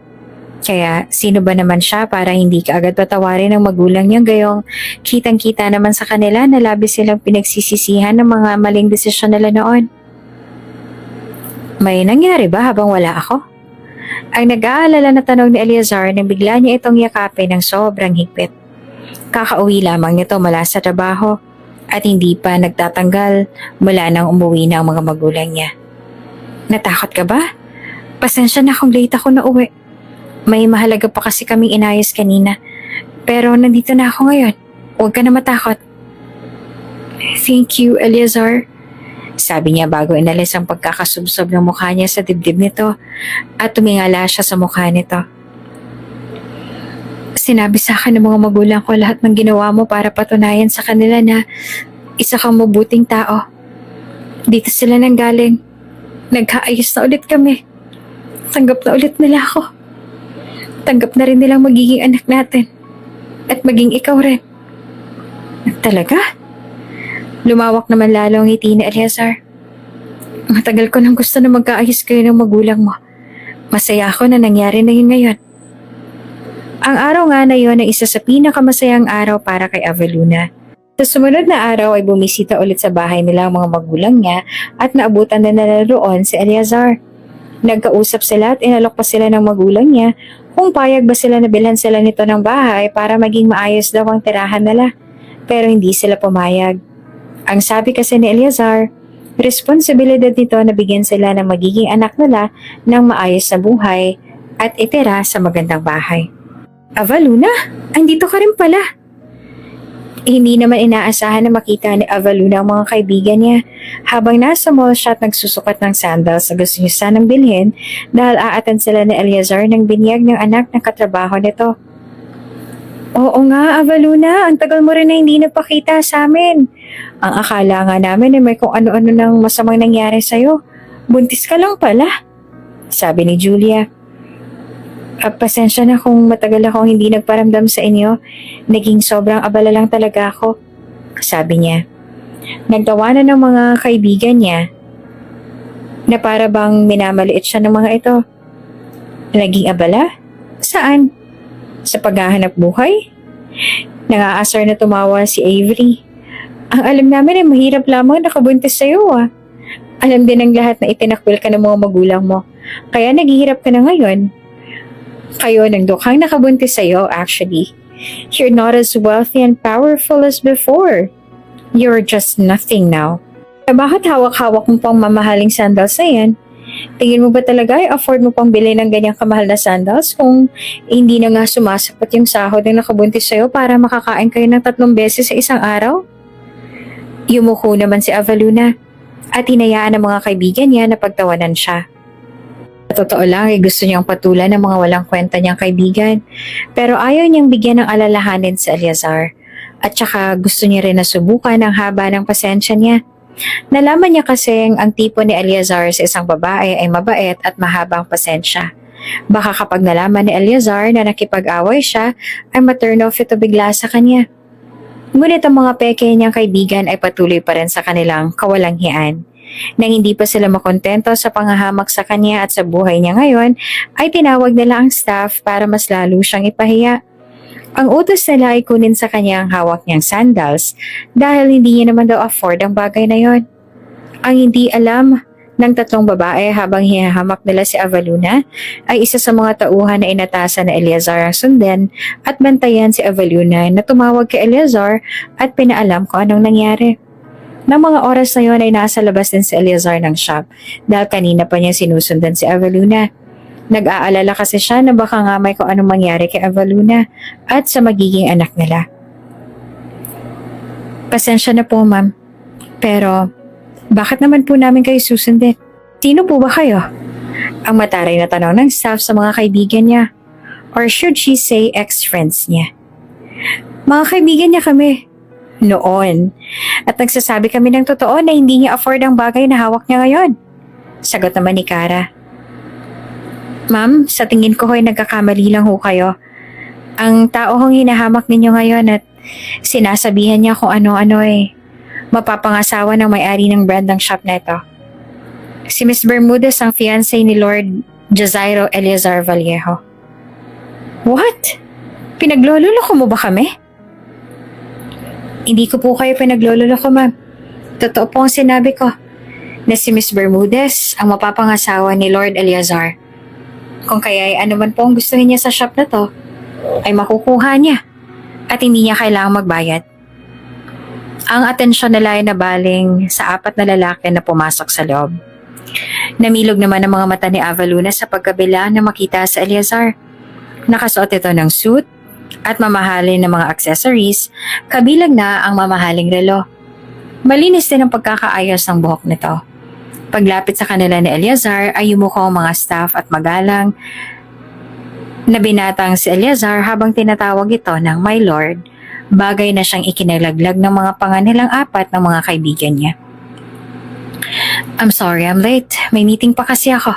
Kaya sino ba naman siya para hindi ka agad patawarin ng magulang niya gayong kitang-kita naman sa kanila na labis silang pinagsisisihan ng mga maling desisyon nila noon. May nangyari ba habang wala ako? Ang nag-aalala na tanong ni Eleazar nang bigla niya itong yakapin ng sobrang higpit. Kakauwi lamang nito mula sa trabaho at hindi pa nagtatanggal mula nang umuwi na ang mga magulang niya. Natakot ka ba? Pasensya na kung late ako na uwi. May mahalaga pa kasi kaming inayos kanina. Pero nandito na ako ngayon. Huwag ka na matakot. Thank you, Eleazar. Sabi niya bago inalis ang pagkakasubsob ng mukha niya sa dibdib nito at tumingala siya sa mukha nito. Sinabi sa akin ng mga magulang ko lahat ng ginawa mo para patunayan sa kanila na isa kang mabuting tao. Dito sila nanggaling. Nagkaayos na ulit kami. Tanggap na ulit nila ako. Tanggap na rin nilang magiging anak natin. At maging ikaw rin. Talaga? Lumawak naman lalo ang ngiti ni Eleazar. Matagal ko nang gusto na magkaayos kayo ng magulang mo. Masaya ako na nangyari na yun ngayon. Ang araw nga na yun ay isa sa pinakamasayang araw para kay Avaluna. Sa sumunod na araw ay bumisita ulit sa bahay nila ang mga magulang niya at naabutan na nila roon si Eleazar. Nagkausap sila at inalok pa sila ng magulang niya kung payag ba sila na bilhan sila nito ng bahay para maging maayos daw ang tirahan nila. Pero hindi sila pumayag. Ang sabi kasi ni Eleazar, responsibilidad nito na bigyan sila ng magiging anak nila ng maayos na buhay at itira sa magandang bahay. Avaluna, andito ka rin pala. Hindi naman inaasahan na makita ni Avaluna ang mga kaibigan niya habang nasa mall siya at nagsusukat ng sandals na gusto niya sanang bilhin dahil aatan sila ni Eleazar ng binyag ng anak ng katrabaho nito. Oo nga, Avaluna, ang tagal mo rin na hindi nagpakita sa amin. Ang akala nga namin ay may kung ano-ano nang masamang nangyari sa'yo. Buntis ka lang pala, sabi ni Julia. Pasensya na kung matagal akong hindi nagparamdam sa inyo. Naging sobrang abala lang talaga ako, sabi niya. Nagtawanan ng mga kaibigan niya na para bang minamaliit siya ng mga ito. Naging abala? Saan? Sa paghahanap buhay? Nangaasar na tumawa si Avery. Ang alam namin ay mahirap lamang nakabuntis sa'yo Alam din ng lahat na itinakwil ka ng mga magulang mo. Kaya naghihirap ka na ngayon. Kayo ng dukhang nakabuntis sa'yo actually. You're not as wealthy and powerful as before. You're just nothing now. Bakit hawak-hawak mo pang mamahaling sandals na yan? Tingin mo ba talaga ay afford mo pang bilhin ng ganyang kamahal na sandals kung hindi na nga sumasapat yung sahod ng nakabuntis sa'yo para makakain kayo ng 3 beses sa isang araw? Yumuko naman si Avaluna at hinayaan ng mga kaibigan niya na pagtawanan siya. Sa totoo lang ay gusto niyang patulan ng mga walang kwenta niyang kaibigan pero ayaw niyang bigyan ng alalahanin si Eleazar at saka gusto niya rin na subukan ang haba ng pasensya niya. Nalaman niya kasing ang tipo ni Eleazar sa isang babae ay mabait at mahabang pasensya. Baka kapag nalaman ni Eleazar na nakipag-away siya, ay ma-turn off ito bigla sa kanya. Ngunit ang mga peke niyang kaibigan ay patuloy pa rin sa kanilang kawalanghian. Nang hindi pa sila makontento sa panghahamak sa kanya at sa buhay niya ngayon, ay tinawag nila ang staff para mas lalo siyang ipahiya. Ang utos nila ay kunin sa kanya ang hawak niyang sandals dahil hindi niya naman daw afford ang bagay na yon. Ang hindi alam ng tatlong babae habang hihahamak nila si Avaluna ay isa sa mga tauhan na inatasan na Eleazar ang sundin at bantayan si Avaluna na tumawag kay Eleazar at pinaalam kung anong nangyari. Nang mga oras na yon ay nasa labas din si Eleazar ng shop dahil kanina pa niya sinusundan si Avaluna. Nag-aalala kasi siya na baka nga may kung anong mangyari kay Avaluna at sa magiging anak nila. Pasensya na po, ma'am. Pero bakit naman po namin kayo susundin? Sino po ba kayo? Ang mataray na tanong ng staff sa mga kaibigan niya. Or should she say ex-friends niya? Mga kaibigan niya kami. Noon. At nagsasabi kami ng totoo na hindi niya afford ang bagay na hawak niya ngayon. Sagot naman ni Kara. Ma'am, sa tingin ko ay nagkakamali lang ho kayo. Ang tao hong hinahamak ninyo ngayon at sinasabihan niya kung ano-ano mapapangasawa ng may-ari ng brandang shop na ito. Si Miss Bermudez ang fiancé ni Lord Jazairo Eleazar Vallejo. What? Pinaglololoko mo ba kami? Hindi ko po kayo pinaglololoko, ma'am. Totoo po ang sinabi ko na si Miss Bermudez ang mapapangasawa ni Lord Eleazar. Kung kaya ay ano man po ang gustuhin niya sa shop na to, ay makukuha niya at hindi niya kailangang magbayad. Ang atensyon nila ay nabaling sa 4 na lalaki na pumasok sa loob. Namilog naman ang mga mata ni Avaluna sa pagkabila na makita sa Eleazar. Nakasuot ito ng suit at mamahalin na mga accessories, kabilang na ang mamahaling relo. Malinis din ang pagkakaayos ng buhok nito. Paglapit sa kanila ni Eleazar ay yumuko ang mga staff at magalang na binatang si Eleazar habang tinatawag ito ng My Lord. Bagay na siyang ikinalaglag ng mga panganilang 4 ng mga kaibigan niya. I'm sorry, I'm late. May meeting pa kasi ako.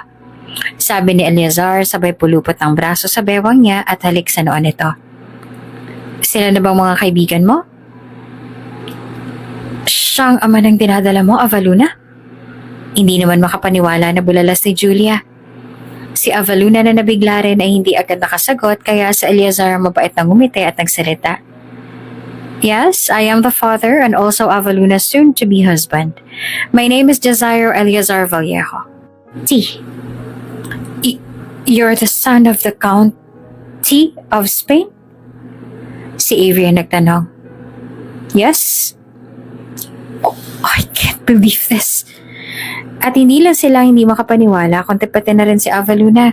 Sabi ni Eleazar sabay pulupot ng braso sa bewang niya at halik sa noon nito. Sila na bang mga kaibigan mo? Siyang ama ng dinadala mo, Avaluna? Hindi naman makapaniwala na bulalas ni Julia. Si Avaluna na nabigla rin ay hindi agad nakasagot kaya sa Eleazar mabait na ngumiti at nagsalita. Yes, I am the father and also Avaluna's soon-to-be husband. My name is Jazairo Eleazar Vallejo. T. You're the son of the Count T of Spain? Si Avery ang nagtanong. Yes? Oh, I can't believe this. At hindi lang sila hindi makapaniwala, kundi pati na rin si Avaluna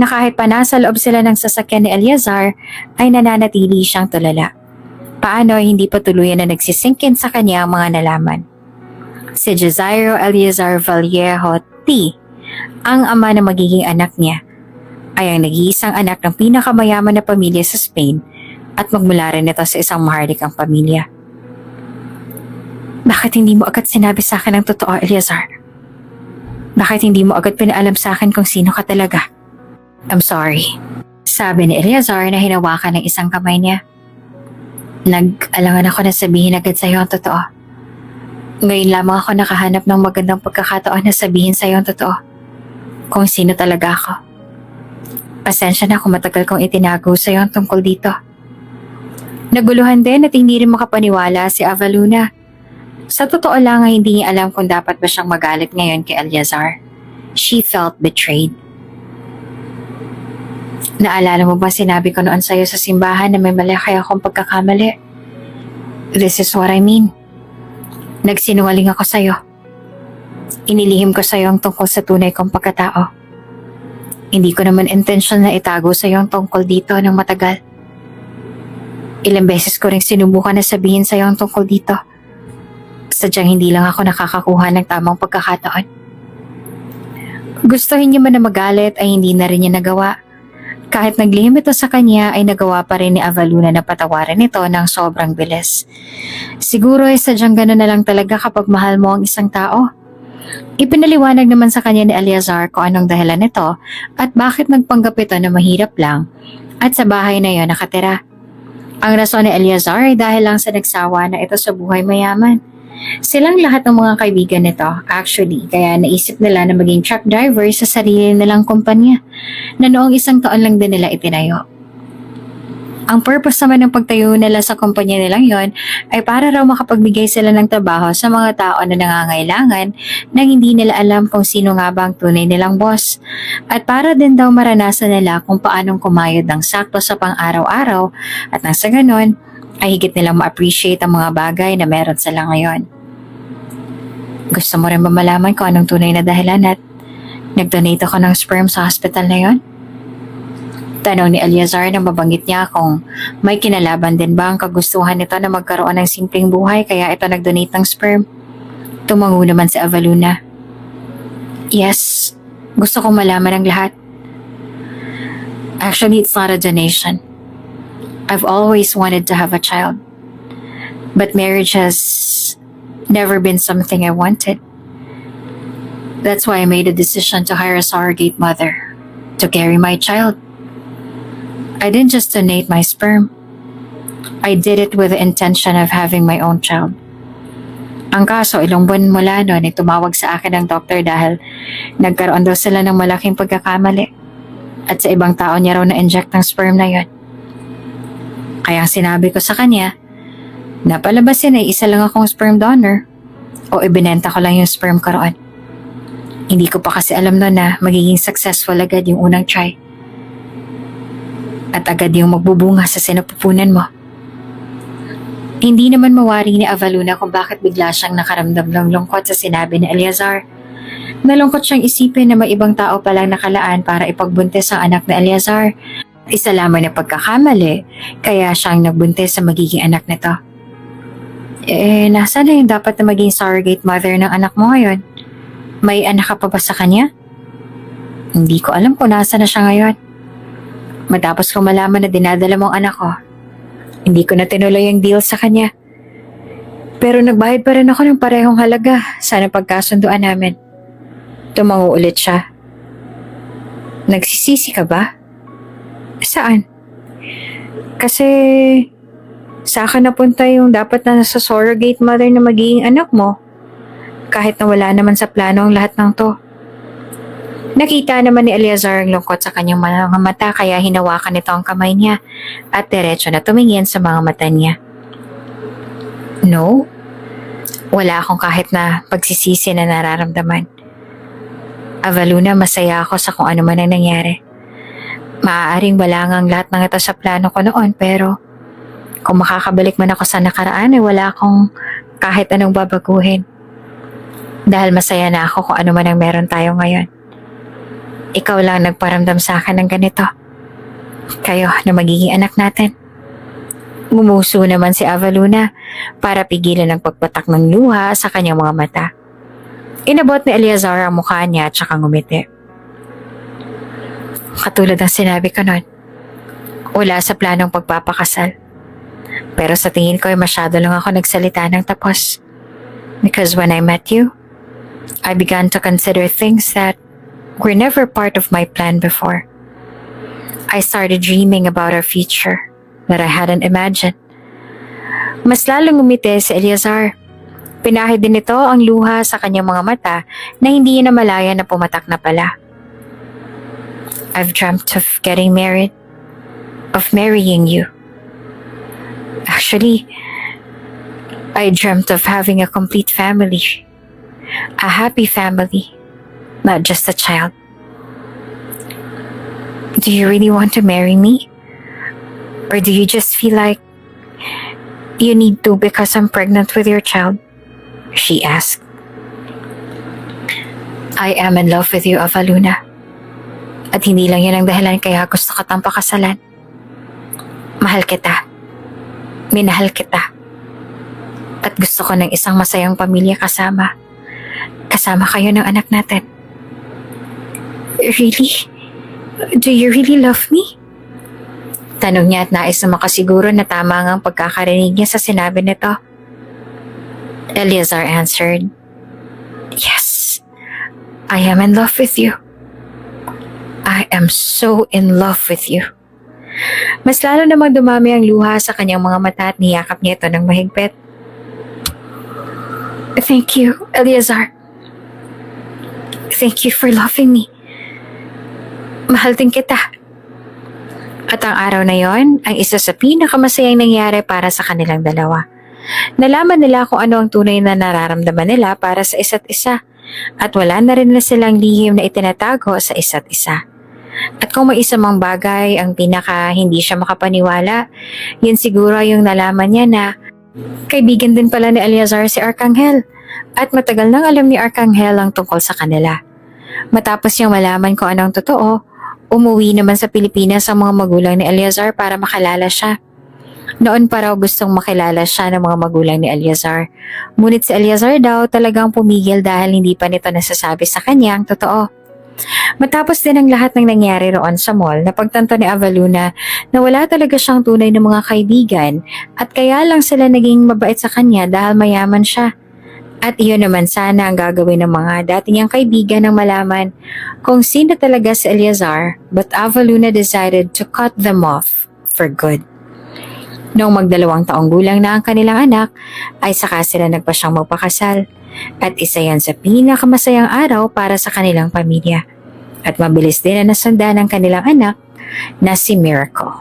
na kahit pa nasa loob sila ng sasakyan ni Eleazar ay nananatili siyang tulala. Paano ay hindi pa tuluyan na nagsisingkin sa kanya ang mga nalaman. Si Jazairo Eleazar Vallejo T, ang ama na magiging anak niya, ay ang nag-iisang anak ng pinakamayaman na pamilya sa Spain at magmula rin ito sa isang maharlikang pamilya. Bakit hindi mo agad sinabi sa akin ang totoo, Eleazar? Bakit hindi mo agad pinaalam sa akin kung sino ka talaga? I'm sorry. Sabi ni Eleazar na hinawakan ng isang kamay niya. Nag-alangan ako na sabihin agad sa'yo ang totoo. Ngayon lamang ako nakahanap ng magandang pagkakataon na sabihin sa'yo ang totoo. Kung sino talaga ako. Pasensya na kung matagal kong itinago sa'yo ang tungkol dito. Naguluhan din at hindi rin makapaniwala si Avaluna. Sa totoo lang ay hindi niya alam kung dapat ba siyang magalit ngayon kay Eleazar. She felt betrayed. Naalala mo ba sinabi ko noon sa'yo sa simbahan na may malaki akong pagkakamali? This is what I mean. Nagsinungaling ako sa'yo. Inilihim ko sa'yo ang tungkol sa tunay kong pagkatao. Hindi ko naman intention na itago sa'yo ang tungkol dito ng matagal. Ilang beses ko rin sinubukan na sabihin sa'yo ang tungkol dito. Sadyang hindi lang ako nakakakuha ng tamang pagkakataon. Gustuhin niya man na magalit ay hindi na rin niya nagawa. Kahit naglihim ito sa kanya ay nagawa pa rin ni Avaluna na patawarin ito ng sobrang bilis. Siguro ay sadyang gano'n na lang talaga kapag mahal mo ang isang tao. Ipinaliwanag naman sa kanya ni Eleazar kung anong dahilan nito at bakit nagpanggap ito na mahirap lang at sa bahay na yon nakatira. Ang rason ni Eleazar ay dahil lang sa nagsawa na ito sa buhay mayaman. Silang lahat ng mga kaibigan nito actually, kaya naisip nila na maging truck driver sa sarili nilang kumpanya na noong 1 taon lang din nila itinayo. Ang purpose naman ng pagtayo nila sa kumpanya nilang yon ay para raw makapagbigay sila ng trabaho sa mga tao na nangangailangan nang hindi nila alam kung sino nga ba ang tunay nilang boss. At para din daw maranasan nila kung paanong kumayod ng sakto sa pang-araw-araw at nang sa ganon ay higit nilang ma-appreciate ang mga bagay na meron sila ngayon. Gusto mo rin ba malaman kung anong tunay na dahilan at nag-donate ako ng sperm sa hospital na yon? Tanong ni Eleazar nang mabanggit niya kung may kinalaban din ba ang kagustuhan nito na magkaroon ng simpleng buhay kaya ito nag-donate ng sperm. Tumango naman si Avaluna. Yes, gusto kong malaman ang lahat. Actually, it's not a donation. I've always wanted to have a child. But marriage has never been something I wanted. That's why I made a decision to hire a surrogate mother to carry my child. I didn't just donate my sperm. I did it with the intention of having my own child. Ang kaso, ilang buwan mula noon ay tumawag sa akin ang doktor dahil nagkaroon daw sila ng malaking pagkakamali at sa ibang tao niya raw na-inject ng sperm na yon. Kaya sinabi ko sa kanya na palabasin ay isa lang akong sperm donor o ibinenta ko lang yung sperm ko roon. Hindi ko pa kasi alam noon na magiging successful agad yung unang try. At agad yung magbubunga sa sinapupunan mo. Hindi naman mawari ni Avaluna kung bakit bigla siyang nakaramdam ng lungkot sa sinabi ni Eleazar. Nalungkot siyang isipin na may ibang tao palang nakalaan para ipagbuntis ang anak ni Eleazar. Isa lamang na pagkakamali, kaya siyang nagbuntis sa magiging anak nito. Nasaan na yung dapat na maging surrogate mother ng anak mo ngayon? May anak ka pa ba sa kanya? Hindi ko alam kung nasa na siya ngayon. Matapos ko malaman na dinadala mong anak ko, hindi ko na tinuloy ang deal sa kanya. Pero nagbayad pa rin ako ng parehong halaga sa napagkasunduan namin. Tumango ulit siya. Nagsisisi ka ba? Saan? Kasi sa akin napunta yung dapat na nasa surrogate mother na magiging anak mo. Kahit na wala naman sa plano ang lahat ng to. Nakita naman ni Eleazar ang lungkot sa kanyang mga mata kaya hinawakan nito ang kamay niya at diretso na tumingin sa mga mata niya. No, wala akong kahit na pagsisisi na nararamdaman. Avaluna, masaya ako sa kung ano man ang nangyari. Maaaring wala ngang lahat ng ito sa plano ko noon pero kung makakabalik man ako sa nakaraan ay wala akong kahit anong babaguhin. Dahil masaya na ako kung ano man ang meron tayo ngayon. Ikaw lang nagparamdam sa akin ng ganito. Kayo na magiging anak natin. Gumuso naman si Avaluna para pigilan ang pagpatak ng luha sa kanyang mga mata. Inabot ni Eleazar ang mukha niya at saka ngumiti. Katulad ng sinabi ko noon, wala sa planong pagpapakasal. Pero sa tingin ko ay masyado lang ako nagsalita ng tapos. Because when I met you, I began to consider things that were never part of my plan before. I started dreaming about our future that I hadn't imagined. Mas lalong ngumiti si Eleazar. Pinahid din nito ang luha sa kanyang mga mata na hindi niya namalaya na pumatak na pala. I've dreamt of getting married, of marrying you. Actually, I dreamt of having a complete family, a happy family. Not just a child. Do you really want to marry me? Or do you just feel like you need to because I'm pregnant with your child? She asked. I am in love with you, Avaluna. At hindi lang yan ang dahilan kaya gusto kitang pakasalan. Mahal kita. Minahal kita. At gusto ko ng isang masayang pamilya kasama. Kasama kayo ng anak natin. Really? Do you really love me? Tanong niya at nais na makasiguro na tama ang pagkakarinig niya sa sinabi nito. Eleazar answered, Yes, I am in love with you. I am so in love with you. Mas lalo namang dumami ang luha sa kanyang mga mata at niyakap niya ito ng mahigpit. Thank you, Eleazar. Thank you for loving me. Mahal din kita. At ang araw na yon, ang isa sa pinakamasayang nangyari para sa kanilang dalawa. Nalaman nila kung ano ang tunay na nararamdaman nila para sa isa't isa. At wala na rin na silang lihim na itinatago sa isa't isa. At kung may isa mang bagay ang pinaka hindi siya makapaniwala, yun siguro yung nalaman niya na kaibigan din pala ni Eleazar si Arcangel. At matagal nang alam ni Arcangel ang tungkol sa kanila. Matapos niyang malaman kung anong totoo, umuwi naman sa Pilipinas ang mga magulang ni Eleazar para makalala siya. Noon pa raw gustong makilala siya ng mga magulang ni Eleazar. Ngunit si Eleazar daw talagang pumigil dahil hindi pa nito nasasabi sa kanya ang totoo. Matapos din ang lahat ng nangyari roon sa mall, napagtanto ni Avaluna na wala talaga siyang tunay na mga kaibigan at kaya lang sila naging mabait sa kanya dahil mayaman siya. At iyon naman sana ang gagawin ng mga dati niyang kaibigan nang malaman kung sino talaga si Eleazar, but Avaluna decided to cut them off for good. Noong magdalawang taong gulang na ang kanilang anak, ay saka sila nagpasyang magpakasal. At isa yan sa pinakamasayang araw para sa kanilang pamilya. At mabilis din na nasundan ng kanilang anak na si Miracle.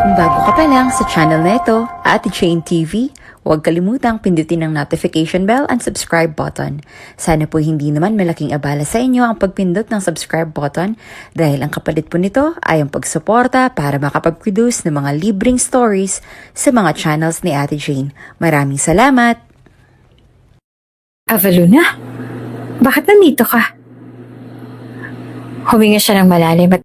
Kung bago ka pa lang sa channel na ito, Ate Jane TV, huwag kalimutang pindutin ang notification bell and subscribe button. Sana po hindi naman malaking abala sa inyo ang pagpindot ng subscribe button dahil ang kapalit po nito ay ang pagsuporta para makapag-produce ng mga libreng stories sa mga channels ni Ate Jane. Maraming salamat! Avaluna, bakit nandito ka? Huminga siya ng malalim at